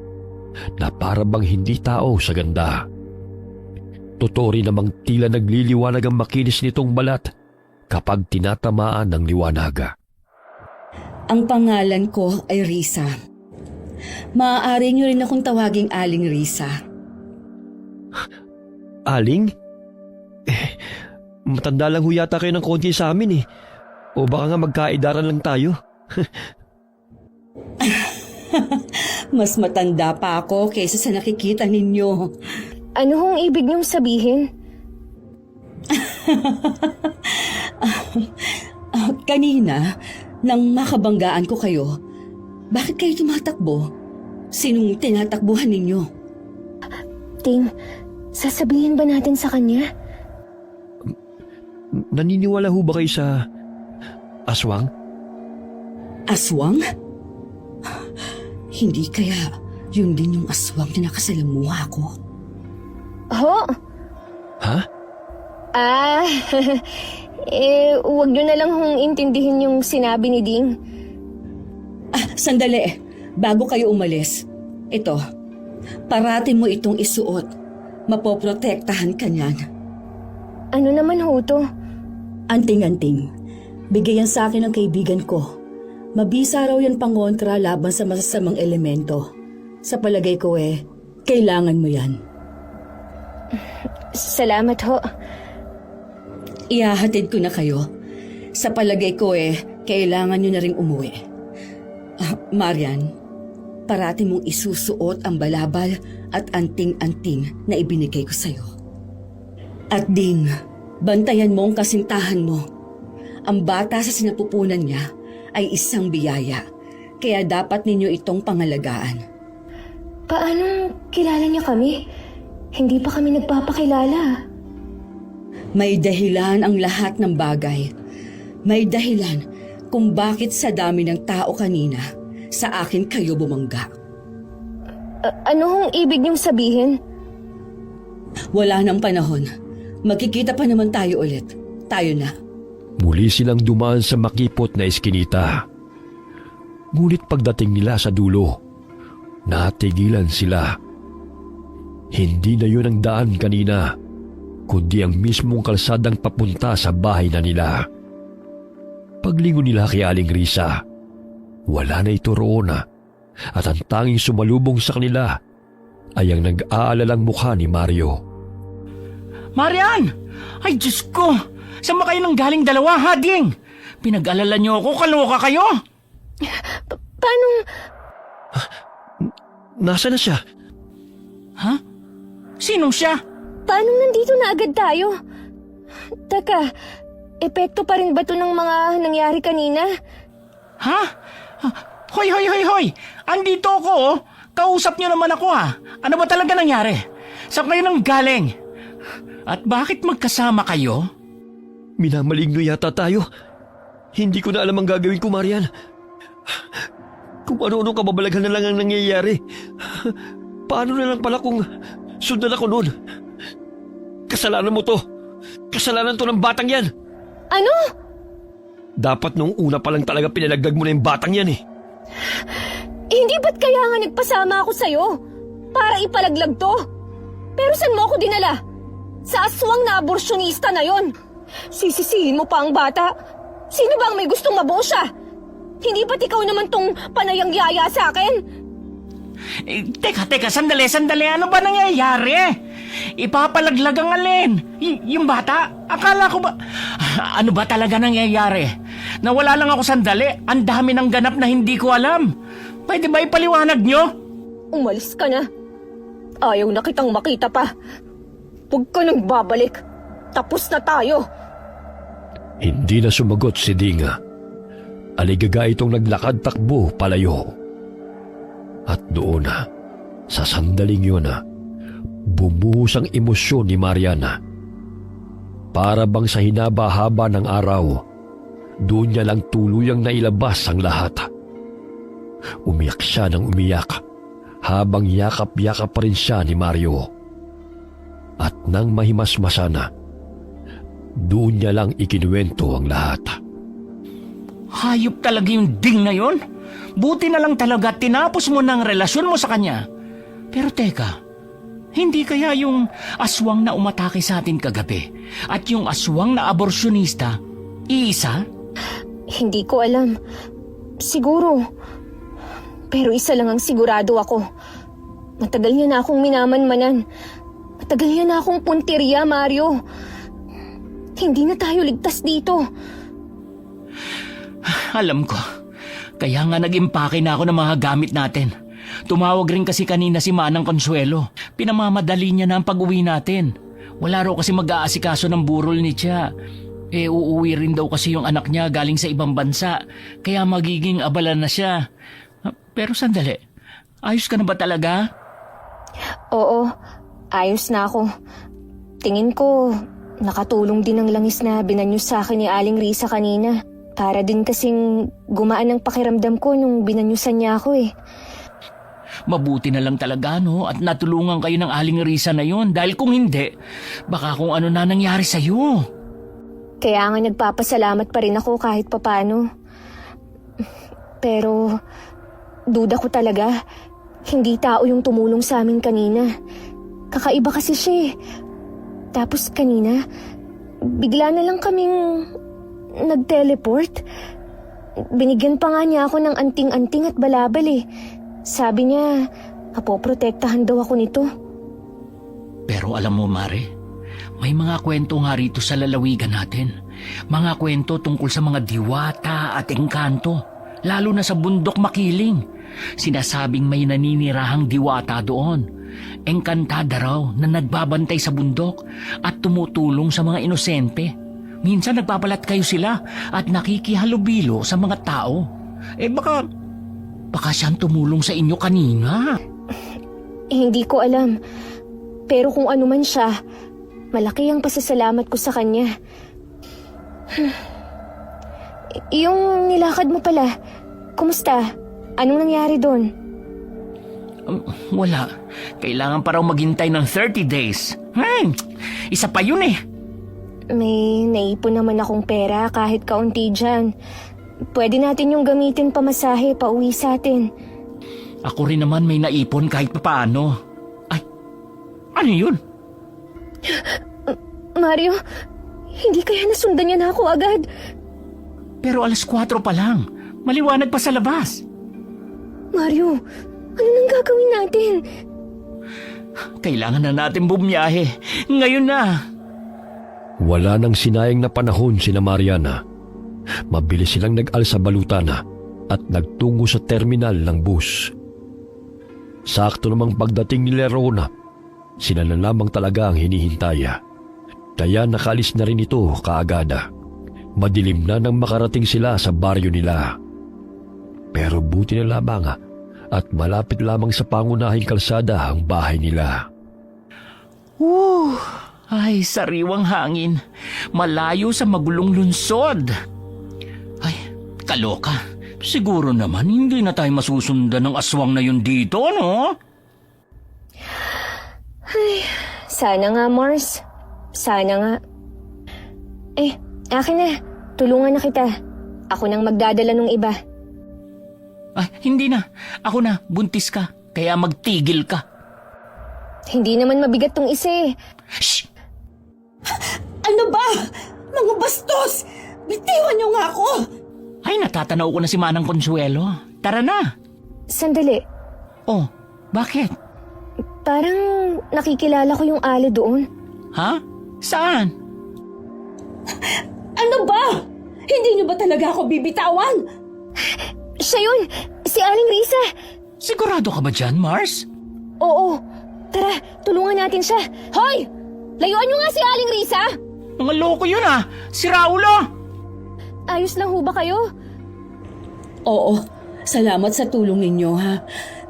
na para bang hindi tao sa ganda. Totoo rin namang tila nagliliwanag ang makinis nitong balat kapag tinatamaan ng liwanag. Ang pangalan ko ay Risa. Maaari niyo rin akong tawaging Aling Risa. Aling? Matanda lang ho yata kayo ng konti sa amin eh. O baka nga magkaidaran lang tayo. Mas matanda pa ako kaysa sa nakikita ninyo. Ano hong ibig niyong sabihin? Kanina, nang makabanggaan ko kayo, bakit kayo tumatakbo? Sinong tinatakbuhan ninyo? Ting, sasabihin ba natin sa kanya? Naniniwala ho ba kayo sa aswang? Aswang? Hindi kaya yun din yung aswang na nakasalamuha ko? Ho? Ha? Huwag niyo na lang hong intindihin yung sinabi ni Ding. Sandali. Bago kayo umalis. Ito, parati mo itong isuot. Mapoprotektahan ka niyan. Ano naman ho to? Anting-anting. Bigay yan sa akin ng kaibigan ko. Mabisa raw yan pangontra laban sa masasamang elemento. Sa palagay ko kailangan mo yan. Salamat ho. Ihahatid ko na kayo. Sa palagay ko kailangan nyo na ring umuwi. Marian, parati mong isusuot ang balabal at anting-anting na ibinigay ko sa'yo. At Ding, bantayan mo ang kasintahan mo. Ang bata sa sinapupunan niya ay isang biyaya, kaya dapat ninyo itong pangalagaan. Paano kilala niya kami? Hindi pa kami nagpapakilala. May dahilan ang lahat ng bagay. May dahilan kung bakit sa dami ng tao kanina, sa akin kayo bumangga. Ano hong ibig niyong sabihin? Wala nang panahon. Magkikita pa naman tayo ulit. Tayo na. Muli silang dumaan sa makipot na eskinita. Ngunit pagdating nila sa dulo, natigilan sila. Hindi na yun ang daan kanina, kundi ang mismong kalsadang papunta sa bahay na nila. Paglingon nila kay Aling Risa, wala na ito roon at ang tanging sumalubong sa kanila ay ang nag-aalalang mukha ni Mario. Marian! Ay, Diyos ko! Saan ba kayo nang galing dalawa, Hading? Pinag-alala niyo ako, kaloka kayo? Paano? Nasaan na siya? Ha? Sinong siya? Paano nandito na agad tayo? Teka, epekto pa rin ba to ng mga nangyari kanina? Ha? Hoy, hoy, hoy, hoy! Andito ako, oh. Kausap niyo naman ako, ha? Ano ba talaga nangyari? Saan kayo nang galing? At bakit magkasama kayo? Minamaligno yata tayo. Hindi ko na alam ang gagawin ko, Marian. Kung ano-ano kababalaghan na lang ang nangyayari. Paano na lang pala kung sundan ako noon? Kasalanan mo to. Kasalanan to ng batang yan. Ano? Dapat nung una pa lang talaga pinalagdag mo na yung batang yan eh. Hindi ba't kaya nga nagpasama ako sa'yo? Para ipalaglag to? Pero saan mo ako dinala? Sa aswang na aborsyonista na yon. Sisisihin mo pa ang bata. Sino ba ang may gustong mabosya? Hindi ba't ikaw naman tong panayang yaya sa akin? Teka, sandali. Ano ba nangyayari? Ipapalaglag ang alin? Yung bata? Akala ko ba... Ano ba talaga nangyayari? Nawala lang ako sandali. Ang dami ng ganap na hindi ko alam. Pwede ba ipaliwanag nyo? Umalis ka na. Ayaw na kitang makita pa. Huwag ka nang babalik. Tapos na tayo. Hindi na sumagot si Dinga. Aligaga itong naglakad takbo palayo. At doon sa sandaling yun bumuhos ang emosyon ni Mariana. Para bang sa hinaba-haba ng araw, doon niya lang tuluyang nailabas ang lahat. Umiyak siya ng umiyak habang yakap-yakap pa rin siya ni Mario. At nang mahimasmasa na, doon niya lang ikinuwento ang lahat. Hayop talaga yung Ding na yon. Buti na lang talaga tinapos mo ng relasyon mo sa kanya. Pero teka, hindi kaya yung aswang na umatake sa atin kagabi at yung aswang na aborsyonista, iisa? Hindi ko alam. Siguro. Pero isa lang ang sigurado ako. Matagal niya na akong minamanmanan. Matagal niya na akong punteriya, Mario. Hindi na tayo ligtas dito. Alam ko. Kaya nga nag-impake na ako ng mga gamit natin. Tumawag rin kasi kanina si Manang Consuelo. Pinamamadali niya na ang pag-uwi natin. Wala raw kasi mag-aasikaso ng burol ni Tia. Uuwi rin daw kasi yung anak niya galing sa ibang bansa. Kaya magiging abala na siya. Pero sandali, ayos ka na ba talaga? Oo, ayos na ako. Tingin ko, nakatulong din ang langis na binanyo sa akin ni Aling Risa kanina. Para din kasing gumaan ang pakiramdam ko nung binanyusan niya ako eh. Mabuti na lang talaga, no? At natulungan kayo ng Aling Risa na yon. Dahil kung hindi, baka kung ano na nangyari sa'yo. Kaya nga nagpapasalamat pa rin ako kahit papano. Pero, duda ko talaga. Hindi tao yung tumulong sa amin kanina. Kakaiba kasi siya eh. Tapos kanina, bigla na lang kaming nag-teleport. Binigyan pa nga niya ako ng anting-anting at balabal eh. Sabi niya, mapoprotektahan daw ako nito. Pero alam mo, Mare, may mga kwento nga rito sa lalawigan natin. Mga kwento tungkol sa mga diwata at engkanto. Lalo na sa bundok Makiling. Sinasabing may naninirahang diwata doon. Engkantada raw na nagbabantay sa bundok at tumutulong sa mga inosente. Minsan nagpapalat kayo sila at nakikihalubilo sa mga tao. Baka siyang tumulong sa inyo kanina. Hindi ko alam. Pero kung ano man siya, malaki ang pasasalamat ko sa kanya. Yung nilakad mo pala, kumusta? Anong nangyari doon? Wala. Kailangan pa raw maghintay ng 30 days. Isa pa yun eh. May naipon naman akong pera kahit kaunti dyan. Pwede natin yung gamitin pamasahe pa uwi sa atin. Ako rin naman may naipon kahit papaano. Ay, ano yun? Mario, hindi kaya nasundan niya na ako agad? Pero 4:00 pa lang. Maliwanag pa sa labas. Mario, ano nang gagawin natin? Kailangan na natin bumiyahe. Ngayon na. Wala nang sinayang na panahon sina Mariana. Mabilis silang nag-al sa balutana at nagtungo sa terminal ng bus. Sakto namang pagdating ni Lerona, sila na lamang talaga ang hinihintaya. Kaya nakalis na rin ito kaagada. Madilim na nang makarating sila sa baryo nila. Pero buti na lamang at malapit lamang sa pangunahing kalsada ang bahay nila. Ay, sariwang hangin. Malayo sa magulong lunsod. Ay, kaloka. Siguro naman hindi na tayo masusundan ng aswang na yun dito, no? Sana nga, Mars. Sana nga. Akin na. Tulungan na kita. Ako nang magdadala ng iba. Ay, hindi na. Ako na, buntis ka. Kaya magtigil ka. Hindi naman mabigat tong isa eh. Shh! Ano ba? Mga bastos! Bitiwan niyo nga ako! Ay, natatanaw ko na si Manang Consuelo. Tara na. Sandali. Oh, bakit? Parang nakikilala ko yung Ali doon. Ha? Saan? Ano ba? Hindi niyo ba talaga ako bibitawan? Siya yun! Si Aling Risa! Sigurado ka ba dyan, Mars? Oo. Tara, tulungan natin siya. Hoy! Layuan niyo nga si Aling Risa! Mga loko yun ah! Si Raulo! Ayos lang ho ba kayo? Oo, salamat sa tulong ninyo ha.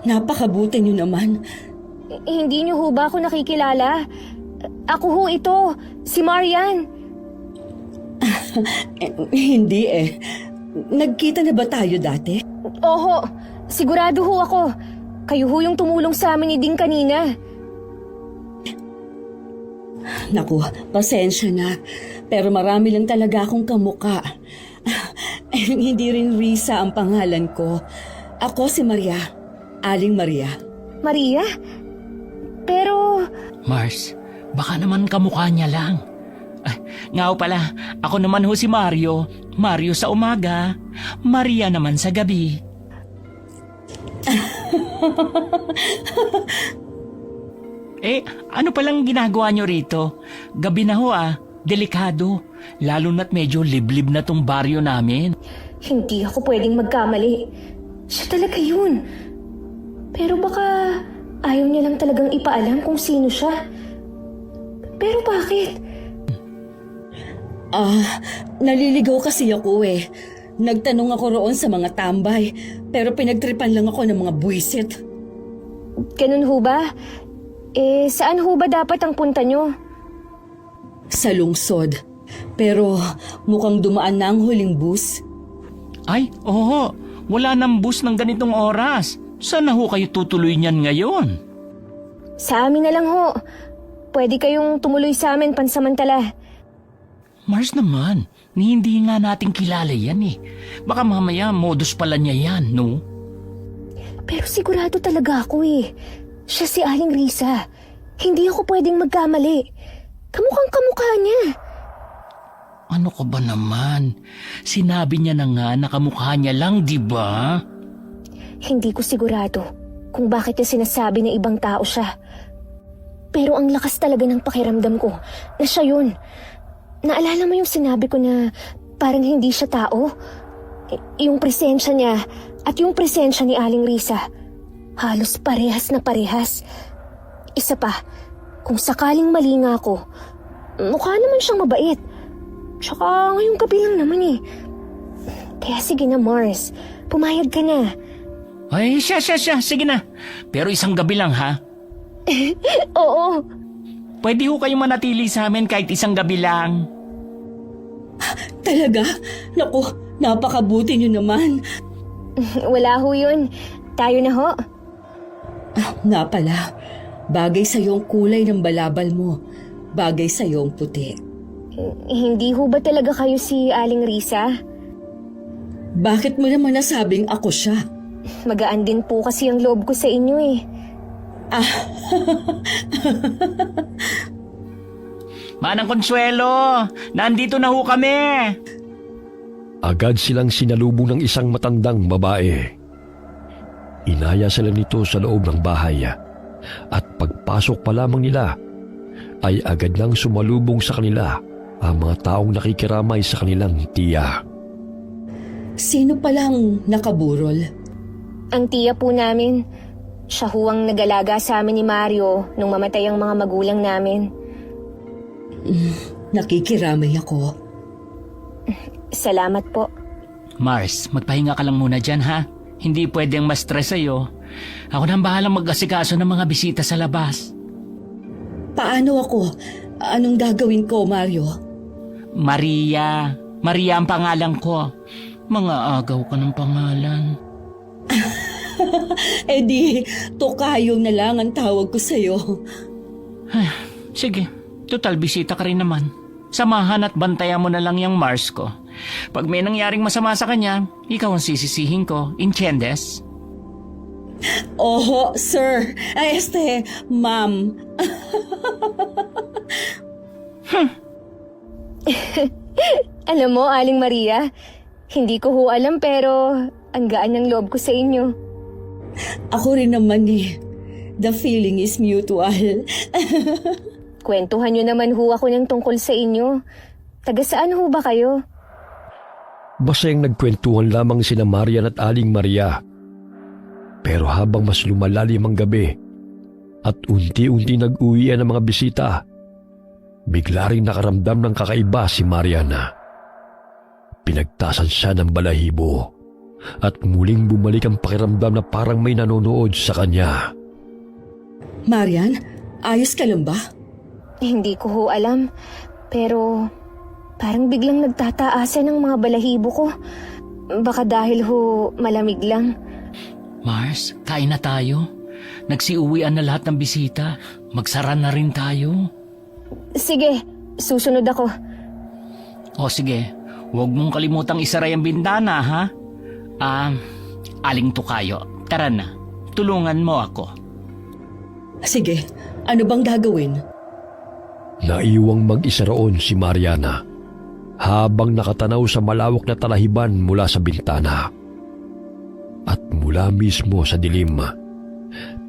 Napakabuti niyo naman. Hindi niyo ho ba ako nakikilala? Ako ho ito, si Marian. Hindi eh. Nagkita na ba tayo dati? Oho, sigurado ho ako. Kayo ho yung tumulong sa amin ni Ding kanina. Naku, pasensya na. Pero marami lang talaga akong kamuka. Hindi rin Risa ang pangalan ko. Ako si Maria. Aling Maria. Maria? Pero... Mars, baka naman kamukha niya lang. Nga ho pala, ako naman ho si Mario. Mario sa umaga, Maria naman sa gabi. Ano palang ginagawa nyo rito? Gabi na ho delikado. Lalo na't medyo liblib na tong baryo namin. hindi ako pwedeng magkamali. Siya talaga yun. Pero baka ayaw niya lang talagang ipaalam kung sino siya. Pero bakit? Naliligaw kasi ako eh. Nagtanong ako roon sa mga tambay, pero pinagtripan lang ako ng mga buwisit. Ganun ho ba? Saan ho ba dapat ang punta nyo? Sa lungsod. Pero mukhang dumaan na ang huling bus. Ay, oo. Wala nang bus ng ganitong oras. Saan na ho kayo tutuloy niyan ngayon? Sa amin na lang ho. Pwede kayong tumuloy sa amin pansamantala. Mars naman, hindi nga natin kilala yan eh. Baka mamaya modus pala niya yan, no? Pero sigurado talaga ako eh. Siya si Aling Risa. Hindi ako pwedeng magkamali. Kamukhang kamukha niya. Ano ka ba naman? Sinabi niya na nga na kamukha niya lang, di ba? Hindi ko sigurado kung bakit niya sinasabi na ibang tao siya. Pero ang lakas talaga ng pakiramdam ko na siya yun. Naalala mo yung sinabi ko na parang hindi siya tao? Yung presensya niya at yung presensya ni Aling Risa, halos parehas na parehas. Isa pa, kung sakaling mali nga ako, mukha naman siyang mabait. Tsaka ngayong gabi lang naman eh. Kaya sige na, Mars. Pumayag ka na. Ay, siya. Sige na. Pero isang gabi lang, ha? Oo. Pwede ho kayong manatili sa amin kahit isang gabi lang. Talaga? Naku, napakabuti niyo naman. Wala ho yun. Tayo na ho. Nga pala, bagay sa ang kulay ng balabal mo. Bagay sa ang puti. Hindi ho ba talaga kayo si Aling Risa? Bakit mo naman nasabing ako siya? Magaan din po kasi ang loob ko sa inyo eh. Manang Consuelo, nandito na ho kami. Agad silang sinalubong ng isang matandang babae. Inaya sila nito sa loob ng bahay at pagpasok pa lamang nila ay agad nang sumalubong sa kanila ang mga taong nakikiramay sa kanilang tiya. Sino palang nakaburol? Ang tiya po namin. Siya ho ang nag-alaga sa amin ni Mario nung mamatay ang mga magulang namin. Nakikiramay ako. Salamat po. Mars, magpahinga ka lang muna dyan, ha? Hindi pwedeng ma-stress sa'yo. Ako na ang bahalang mag-asikaso ng mga bisita sa labas. Paano ako? Anong gagawin ko, Mario? Maria. Maria ang pangalan ko. Mga agaw ka ng pangalan. Eh di, Tokayo na lang ang tawag ko sa'yo. Sige, total bisita ka rin naman. Samahan at bantayan mo na lang yung Mars ko. Pag may nangyaring masama sa kanya, ikaw ang sisisihin ko. Inchendes? Oho, sir. Ma'am. Alam mo, Aling Maria, hindi ko ho alam pero ang gaan ng loob ko sa inyo. Ako rin naman eh. The feeling is mutual. Kwentuhan nyo naman ho ako ng tungkol sa inyo. Taga saan ho ba kayo? Basta yung nagkwentuhan lamang sina Marian at Aling Maria. Pero habang mas lumalalim ang gabi at unti-unti nag-uwian ang mga bisita, bigla ring nakaramdam ng kakaiba si Mariana. Pinagtasan siya ng balahibo at muling bumalik ang pakiramdam na parang may nanonood sa kanya. Marian, ayos ka lang ba? Hindi ko ho alam. Pero parang biglang nagtataasan ang mga balahibo ko. Baka dahil ho malamig lang. Mars, kain na tayo. Nagsiuwian na lahat ng bisita. Magsara na rin tayo. Sige, susunod ako. O sige, huwag mong kalimutang isara yung bintana, ha? Aling Tokayo, tara na. Tulungan mo ako. Sige, ano bang gagawin? Naiwang mag-isa roon si Mariana habang nakatanaw sa malawak na talahiban mula sa bintana. At mula mismo sa dilim,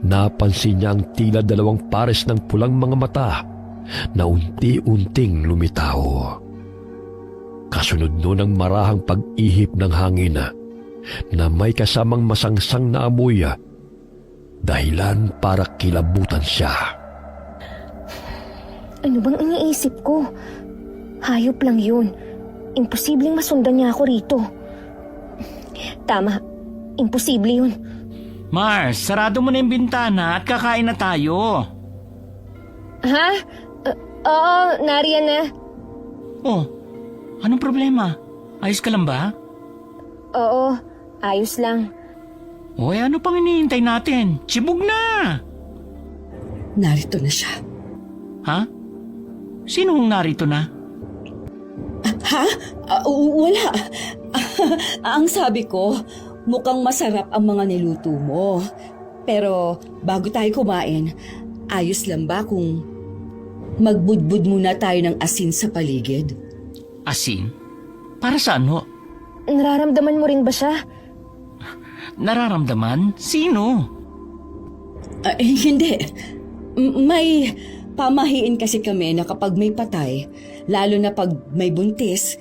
napansin niya ang tila dalawang pares ng pulang mga mata na unti-unting lumitaw. Kasunod nun ang marahang pag-ihip ng hangin na may kasamang masangsang na amoy, dahilan para kilabutan siya. Ano bang iniisip ko? Hayop lang yun. Imposibleng masundan niya ako rito. Tama, imposible yun. Mars, sarado mo na yung bintana at kakain na tayo. Ha? Oo, nariyan na. Oh, anong problema? Ayos ka lang ba? Oo, ayos lang. Oy, ano pang iniintay natin? Sibog na! Narito na siya. Ha? Sino hong narito na? Ha? Wala. Ang sabi ko, mukhang masarap ang mga niluto mo. Pero bago tayo kumain, ayos lang ba kung magbudbud muna tayo ng asin sa paligid? Asin? Para saan ho? Nararamdaman mo rin ba siya? Nararamdaman? Sino? Hindi. May pamahiin kasi kami na kapag may patay, lalo na pag may buntis,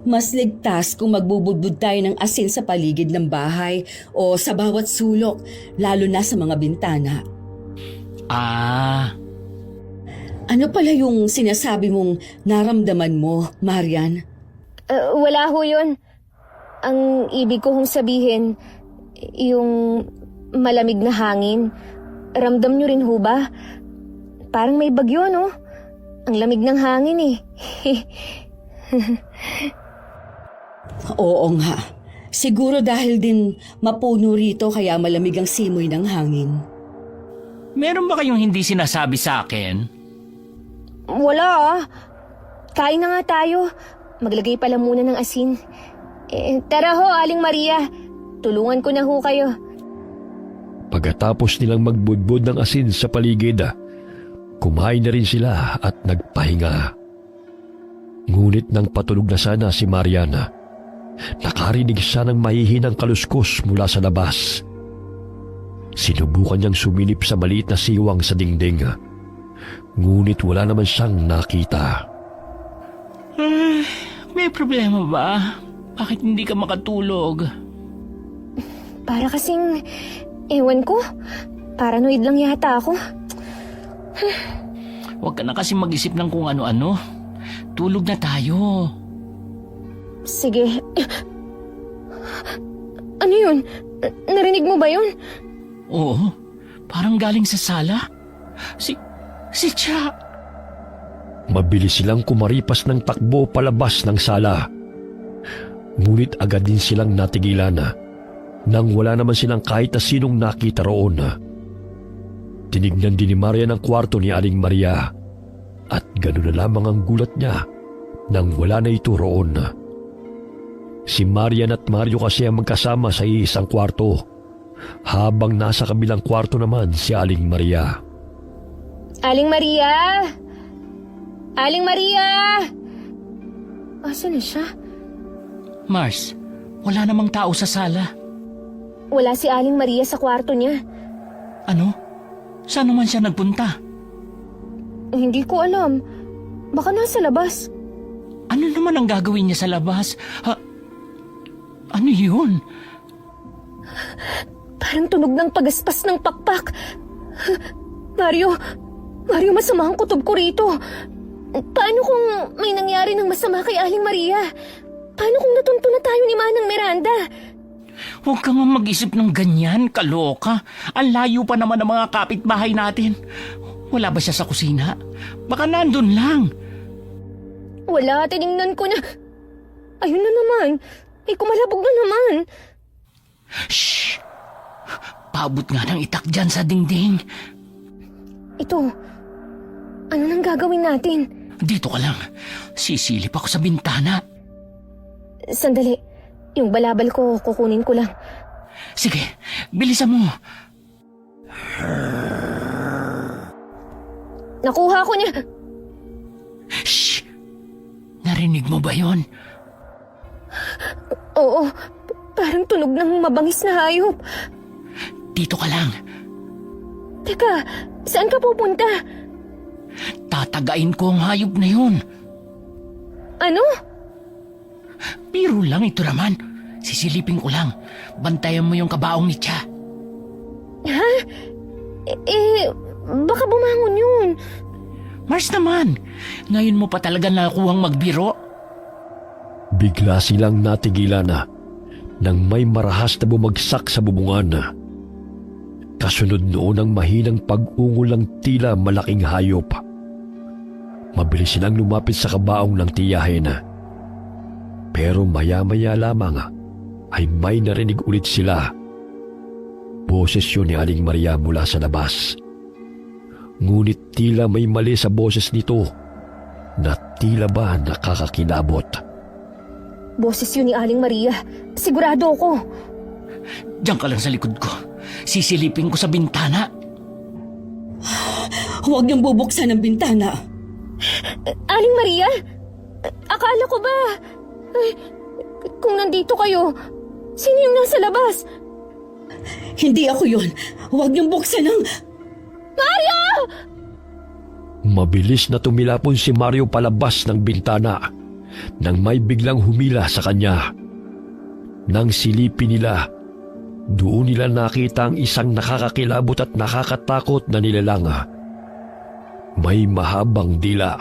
mas ligtas kung magbubudbud tayo ng asin sa paligid ng bahay o sa bawat sulok, lalo na sa mga bintana. Ano pala yung sinasabi mong naramdaman mo, Marian? Wala ho yun. Ang ibig ko hong sabihin, yung malamig na hangin. Ramdam nyo rin ho ba? Parang may bagyo, no? Ang lamig ng hangin eh. Oo nga. Siguro dahil din mapuno rito kaya malamig ang simoy ng hangin. Meron ba kayong hindi sinasabi sa akin? Wala ah. Kain na nga tayo. Maglagay pala muna ng asin. Tara ho, Aling Maria. Tulungan ko na ho kayo. Pagkatapos nilang magbudbud ng asin sa paligid, kumain na rin sila at nagpahinga. Ngunit nang patulog na sana si Mariana, nakarinig siya ng mahihinang kaluskos mula sa labas. Sinubukan niyang sumilip sa maliit na siwang sa dingding, ngunit wala naman siyang nakita. May problema ba? Bakit hindi ka makatulog? Para kasing, ewan ko, paranoid lang yata ako. Huwag ka na kasi mag-isip ng kung ano-ano. Tulog na tayo. Sige. Ano yun? Narinig mo ba yun? Oo, parang galing sa sala. Si Cha. Mabilis silang kumaripas ng takbo palabas ng sala. Ngunit agad din silang natigilan nang wala naman silang kahit na sinong nakita roon. Tinignan din ni Marian ang kwarto ni Aling Maria at gano'n na lamang ang gulat niya nang wala na ito roon. Si Marian at Mario kasi ang magkasama sa isang kwarto, habang nasa kabilang kwarto naman si Aling Maria. Aling Maria! Aling Maria! Asan na siya? Mars, wala namang tao sa sala. Wala si Aling Maria sa kwarto niya. Ano? Saan naman siya nagpunta? Hindi ko alam. Baka nasa labas. Ano naman ang gagawin niya sa labas? Ano yun? Parang tunog ng pagaspas ng pakpak. Mario, masama ang kutob ko rito. Paano kung may nangyari ng masama kay Aling Maria? Paano kung natunto na tayo ni Manang Miranda? Huwag ka nga mag-isip ng ganyan, kaloka. Ang layo pa naman ng mga kapitbahay natin. Wala ba siya sa kusina? Baka nandun lang. Wala, tinignan ko na. Ayun na naman. May kumalabog na naman. Shh! Paabot nga ng itak dyan sa dingding. Ito, ano nang gagawin natin? Dito ka lang. Sisilip ako sa bintana. Sandali, yung balabal ko, kukunin ko lang. Sige, bilisan mo. Nakuha ko niya. Shh! Narinig mo ba yon? Oo, parang tunog ng mabangis na hayop. Dito ka lang. Teka, saan ka pupunta? Tatagain ko ang hayop na yun. Ano? Biro lang ito naman. Sisilipin ko lang. Bantayan mo yung kabaong ni Cha. Ha? Baka bumangon yun. Mars naman, ngayon mo pa talaga nakuhang magbiro? Bigla silang natigilan nang may marahas na bumagsak sa bubungan. Kasunod noon ang mahinang pag-ungol ng tila malaking hayop. Mabilis silang lumapit sa kabaong ng tiyahin. Pero maya-maya lamang ay may narinig ulit sila. Boses yun ni Aling Maria mula sa labas. Ngunit tila may mali sa boses nito na tila ba nakakakilabot. Boses yun ni Aling Maria. Sigurado ako. Diyan ka lang sa likod ko. Sisilipin ko sa bintana. Huwag niyong bubuksan ang bintana. Aling Maria? Akala ko ba? Kung nandito kayo, sino yung nasa labas? Hindi ako yun. Huwag niyong buksan ang... Mario! Mabilis na tumilapon si Mario palabas ng bintana nang may biglang humila sa kanya. Nang silipin nila, doon nila nakita ang isang nakakakilabot at nakakatakot na nilalang. May mahabang dila,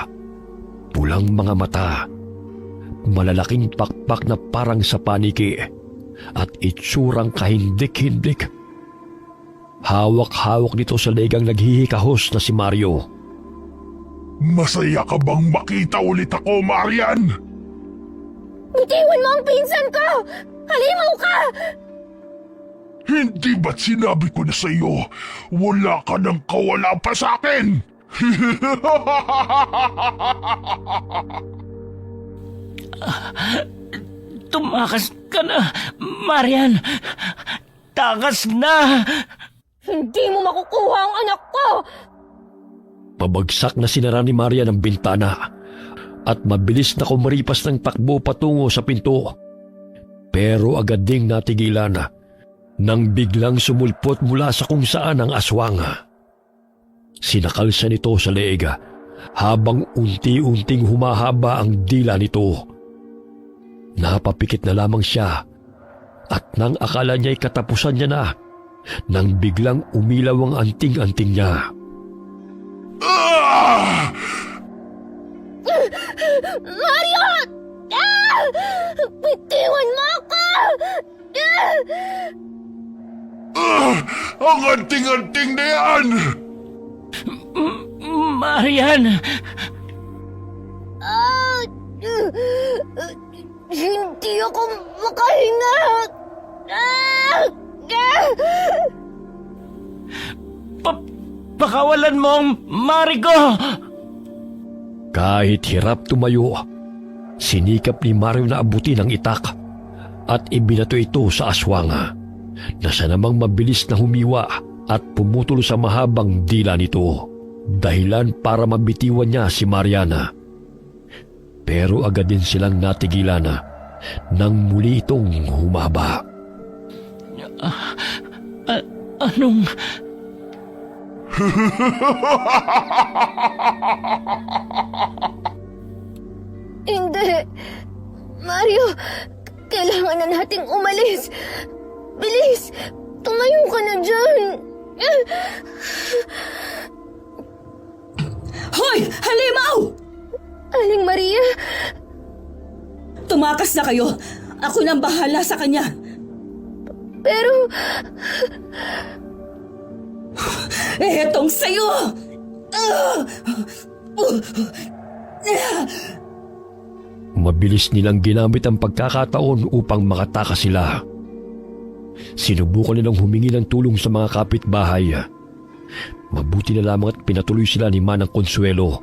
pulang mga mata, malalaking pakpak na parang sa paniki, at itsurang kahindik-hindik. Hawak-hawak nito sa legang naghihikahos na si Mario. Masaya ka bang makita ulit ako, Marian? Bitiwan mo ang pinsan ko! Halimaw ka! Hindi ba't sinabi ko na sa iyo, wala ka nang kawala pa sa akin? Tumakas ka na, Marian. Takas na. Hindi mo makukuha ang anak ko! Pabagsak na sinara ni Maria ng bintana at mabilis na kumaripas ng takbo patungo sa pinto. Pero agad ding natigilan nang biglang sumulpot mula sa kung saan ang aswang. Sinakal siya nito sa leeg habang unti-unting humahaba ang dila nito. Napapikit na lamang siya at nang akala niya'y katapusan niya na, nang biglang umilaw ang anting-anting niya. Mario! Ah! Bitiwan mo ako! Ang anting-anting na yan! Marian. Hindi ako makahinga! Pakawalan mo ang Mari ko. Kahit hirap tumayo, sinikap ni Mario na abutin ang itak at ibinato ito sa aswang na siya namang mabilis na humiwa at pumutol sa mahabang dila nito, dahilan para mabitiwan niya si Mariana. Pero agad din silang natigilan nang muli itong humaba. Anong... Hindi! Mario, kailangan na nating umalis! Bilis! Tumayo ka na dyan! Hoy! Halimaw! Aling Maria! Tumakas na kayo. Ako nang bahala sa kanya. Pero... Etong sa'yo! Mabilis nilang ginamit ang pagkakataon upang makatakas sila. Sinubukan nilang humingi ng tulong sa mga kapitbahay. Mabuti na lamang at pinatuloy sila ni Manang Consuelo.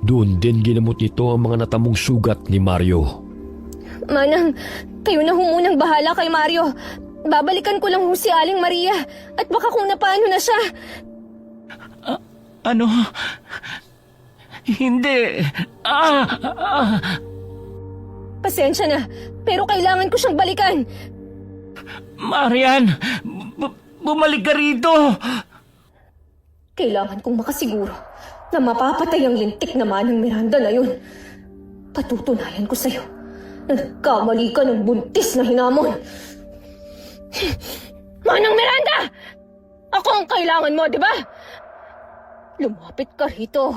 Doon din ginamot nito ang mga natamong sugat ni Mario. Manang, kayo na munang bahala kay Mario. Babalikan ko lang si Aling Maria at baka kung napaano na siya. Ano? Hindi. Pasensya na, pero kailangan ko siyang balikan. Marian, bumalik ka rito. Kailangan kong makasiguro na mapapatay ang lintik na Manang Miranda na yun. Patutunayan ko sa'yo na nagkamali ka ng buntis na hinamon. Manang Miranda! Ako ang kailangan mo, di ba? Lumapit ka rito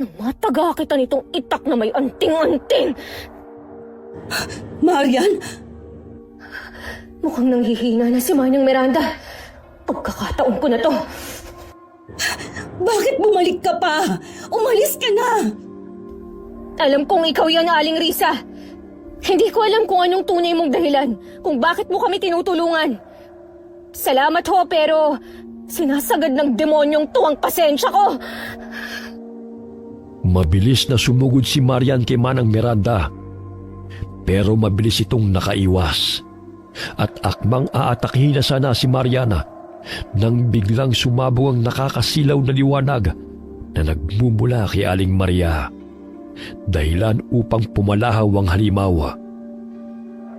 nang mataga kita nitong itak na may anting-anting. Marian? Mukhang nanghihina na si Manang Miranda. Pagkakataon ko na to. Bakit bumalik ka pa? Umalis ka na! Alam kong ikaw yan, Aling Risa. Hindi ko alam kung anong tunay mong dahilan kung bakit mo kami tinutulungan. Salamat ho, pero sinasagad ng demonyong to ang pasensya ko. Mabilis na sumugod si Marian kay Manang Miranda. Pero mabilis itong nakaiwas. At akmang aatakihin na sana si Mariana nang biglang sumabog ang nakakasilaw na liwanag na nagmumula kay Aling Maria. Dahilan upang pumalahaw ang halimaw.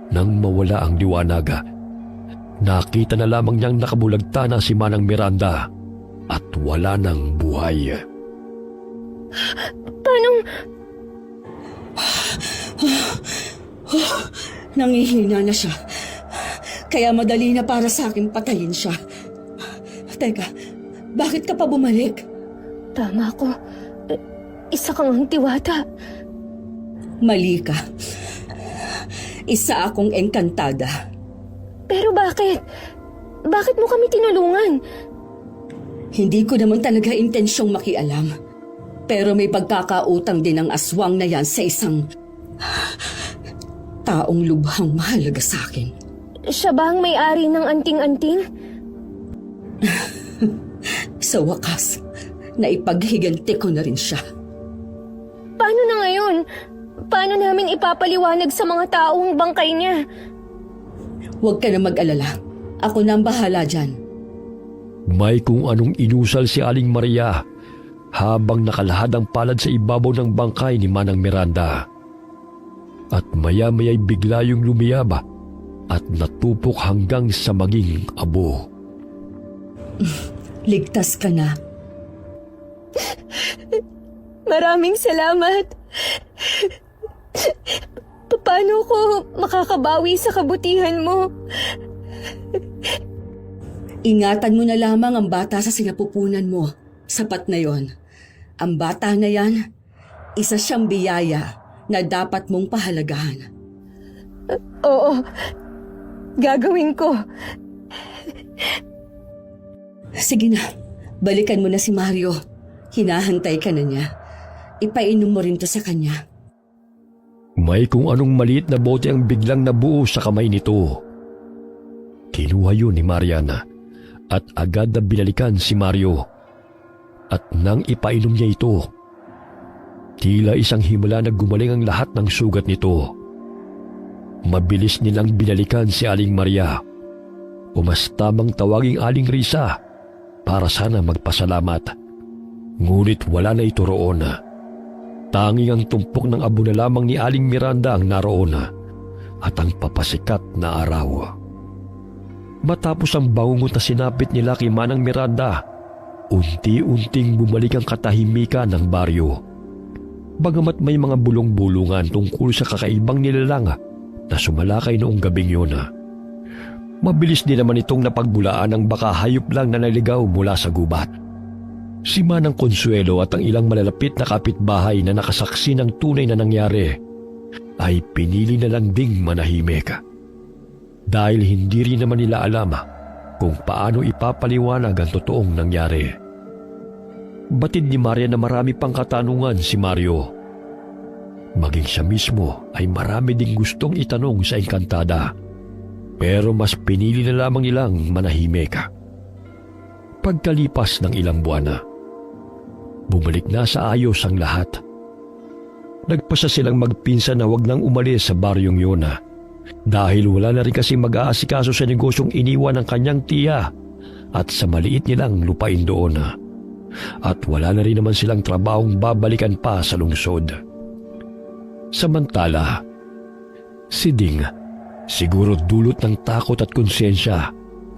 Nang mawala ang liwanag, nakita na lamang niyang nakabulagta na si Manang Miranda at wala ng buhay. Paano? Nangihina na siya. Kaya madali na para sa akin patayin siya. Teka, bakit ka pa bumalik? Tama ko. isa kang hangtiwata. Mali ka. Isa akong engkantada. Pero bakit? Bakit mo kami tinulungan? Hindi ko naman talaga intensyong makialam. Pero may pagkakautang din ang aswang na yan sa isang taong lubhang mahalaga sa akin. Siya ba ang may-ari ng anting-anting? Sa wakas, naipaghiganti ko na rin siya. Paano na ngayon? Paano namin ipapaliwanag sa mga taong bangkay niya? Huwag ka na mag-alala. Ako na ang bahala dyan. May kung anong inusal si Aling Maria habang nakalahad ang palad sa ibabaw ng bangkay ni Manang Miranda. At maya-maya'y bigla yung lumiyaba at natupok hanggang sa maging abo. Ligtas ka na. Maraming salamat. Paano ko makakabawi sa kabutihan mo? Ingatan mo na lamang ang bata sa sinapupunan mo. Sapat na yon. Ang bata na yan, isa siyang biyaya na dapat mong pahalagahan. Oo, gagawin ko. Sige na, balikan mo na si Mario. Hinahantay ka na niya. Ipainom mo rin to sa kanya. May kung anong maliit na bote ang biglang nabuo sa kamay nito. Kinuha yun ni Mariana at agad na binalikan si Mario. At nang ipainom niya ito, tila isang himala na gumaling ang lahat ng sugat nito. Mabilis nilang binalikan si Aling Maria o mas tamang tawaging Aling Risa para sana magpasalamat. Ngunit wala na ito roon. Tanging ang tumpok ng abo na lamang ni Aling Miranda ang naroon at ang papasikat na araw. Matapos ang bangungot na sinapit nila kay Manang Miranda, unti-unting bumalik ang katahimikan ng baryo. Bagamat may mga bulong-bulungan tungkol sa kakaibang nilalang na sumalakay noong gabing yun. Mabilis din naman itong napagbulaan ng baka hayop lang na naligaw mula sa gubat. Si Manang Consuelo at ang ilang malalapit na kapitbahay na nakasaksi ng tunay na nangyari ay pinili na lang ding manahimik. Dahil hindi rin naman nila alam kung paano ipapaliwanag ang totoong nangyari. Batid ni Maria na marami pang katanungan si Mario. Maging siya mismo ay marami ding gustong itanong sa engkantada. Pero mas pinili na lamang nilang manahimik. Pagkalipas ng ilang buwan, bumalik na sa ayos ang lahat. Nagpasa silang magpinsan na wag nang umalis sa baryong yun dahil wala na rin kasi mag-aasikaso sa negosyong iniwan ng kanyang tiya at sa maliit nilang lupain doon. At wala na rin naman silang trabahong babalikan pa sa lungsod. Samantala, si Ding, siguro dulot ng takot at konsensya,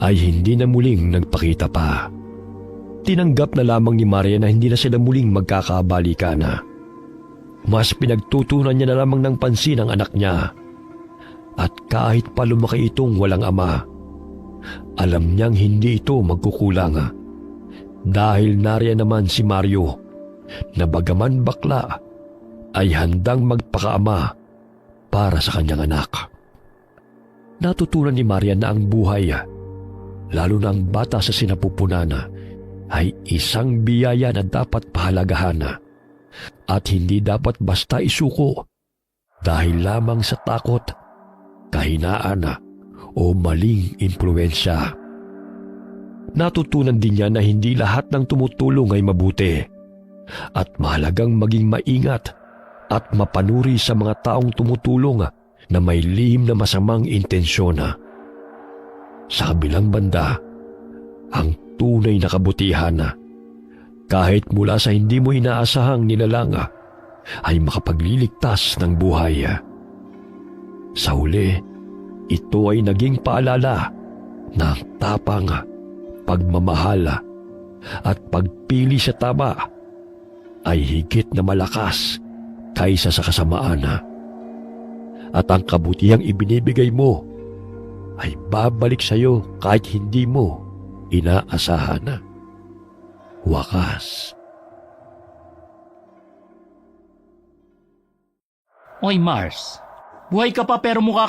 ay hindi na muling nagpakita pa. Tinanggap na lamang ni Maria na hindi na sila muling magkakabalikan. Mas pinagtutunan niya na lamang ng pansin ang anak niya. At kahit pa lumaki itong walang ama, alam niyang hindi ito magkukulang. Dahil nariyan naman si Mario na bagaman bakla ay handang magpakaama para sa kanyang anak. Natutunan ni Maria na ang buhay, lalo na ang bata sa sinapupunan, ay isang biyaya na dapat pahalagahan at hindi dapat basta isuko dahil lamang sa takot, kahinaan o maling impluwensya. Natutunan din niya na hindi lahat ng tumutulong ay mabuti at mahalagang maging maingat at mapanuri sa mga taong tumutulong na may lihim na masamang intensyon. Sa kabilang banda, ang tunay na kabutihan, kahit mula sa hindi mo inaasahang nilalang, ay makapagliligtas ng buhay. Sa huli, ito ay naging paalala na ang tapang, pagmamahal at pagpili sa tama ay higit na malakas kaysa sa kasamaan. At ang kabutihang ibinibigay mo ay babalik sa iyo kahit hindi mo inaasahan. Wakas. Oy Mars, buhay ka pa pero mukha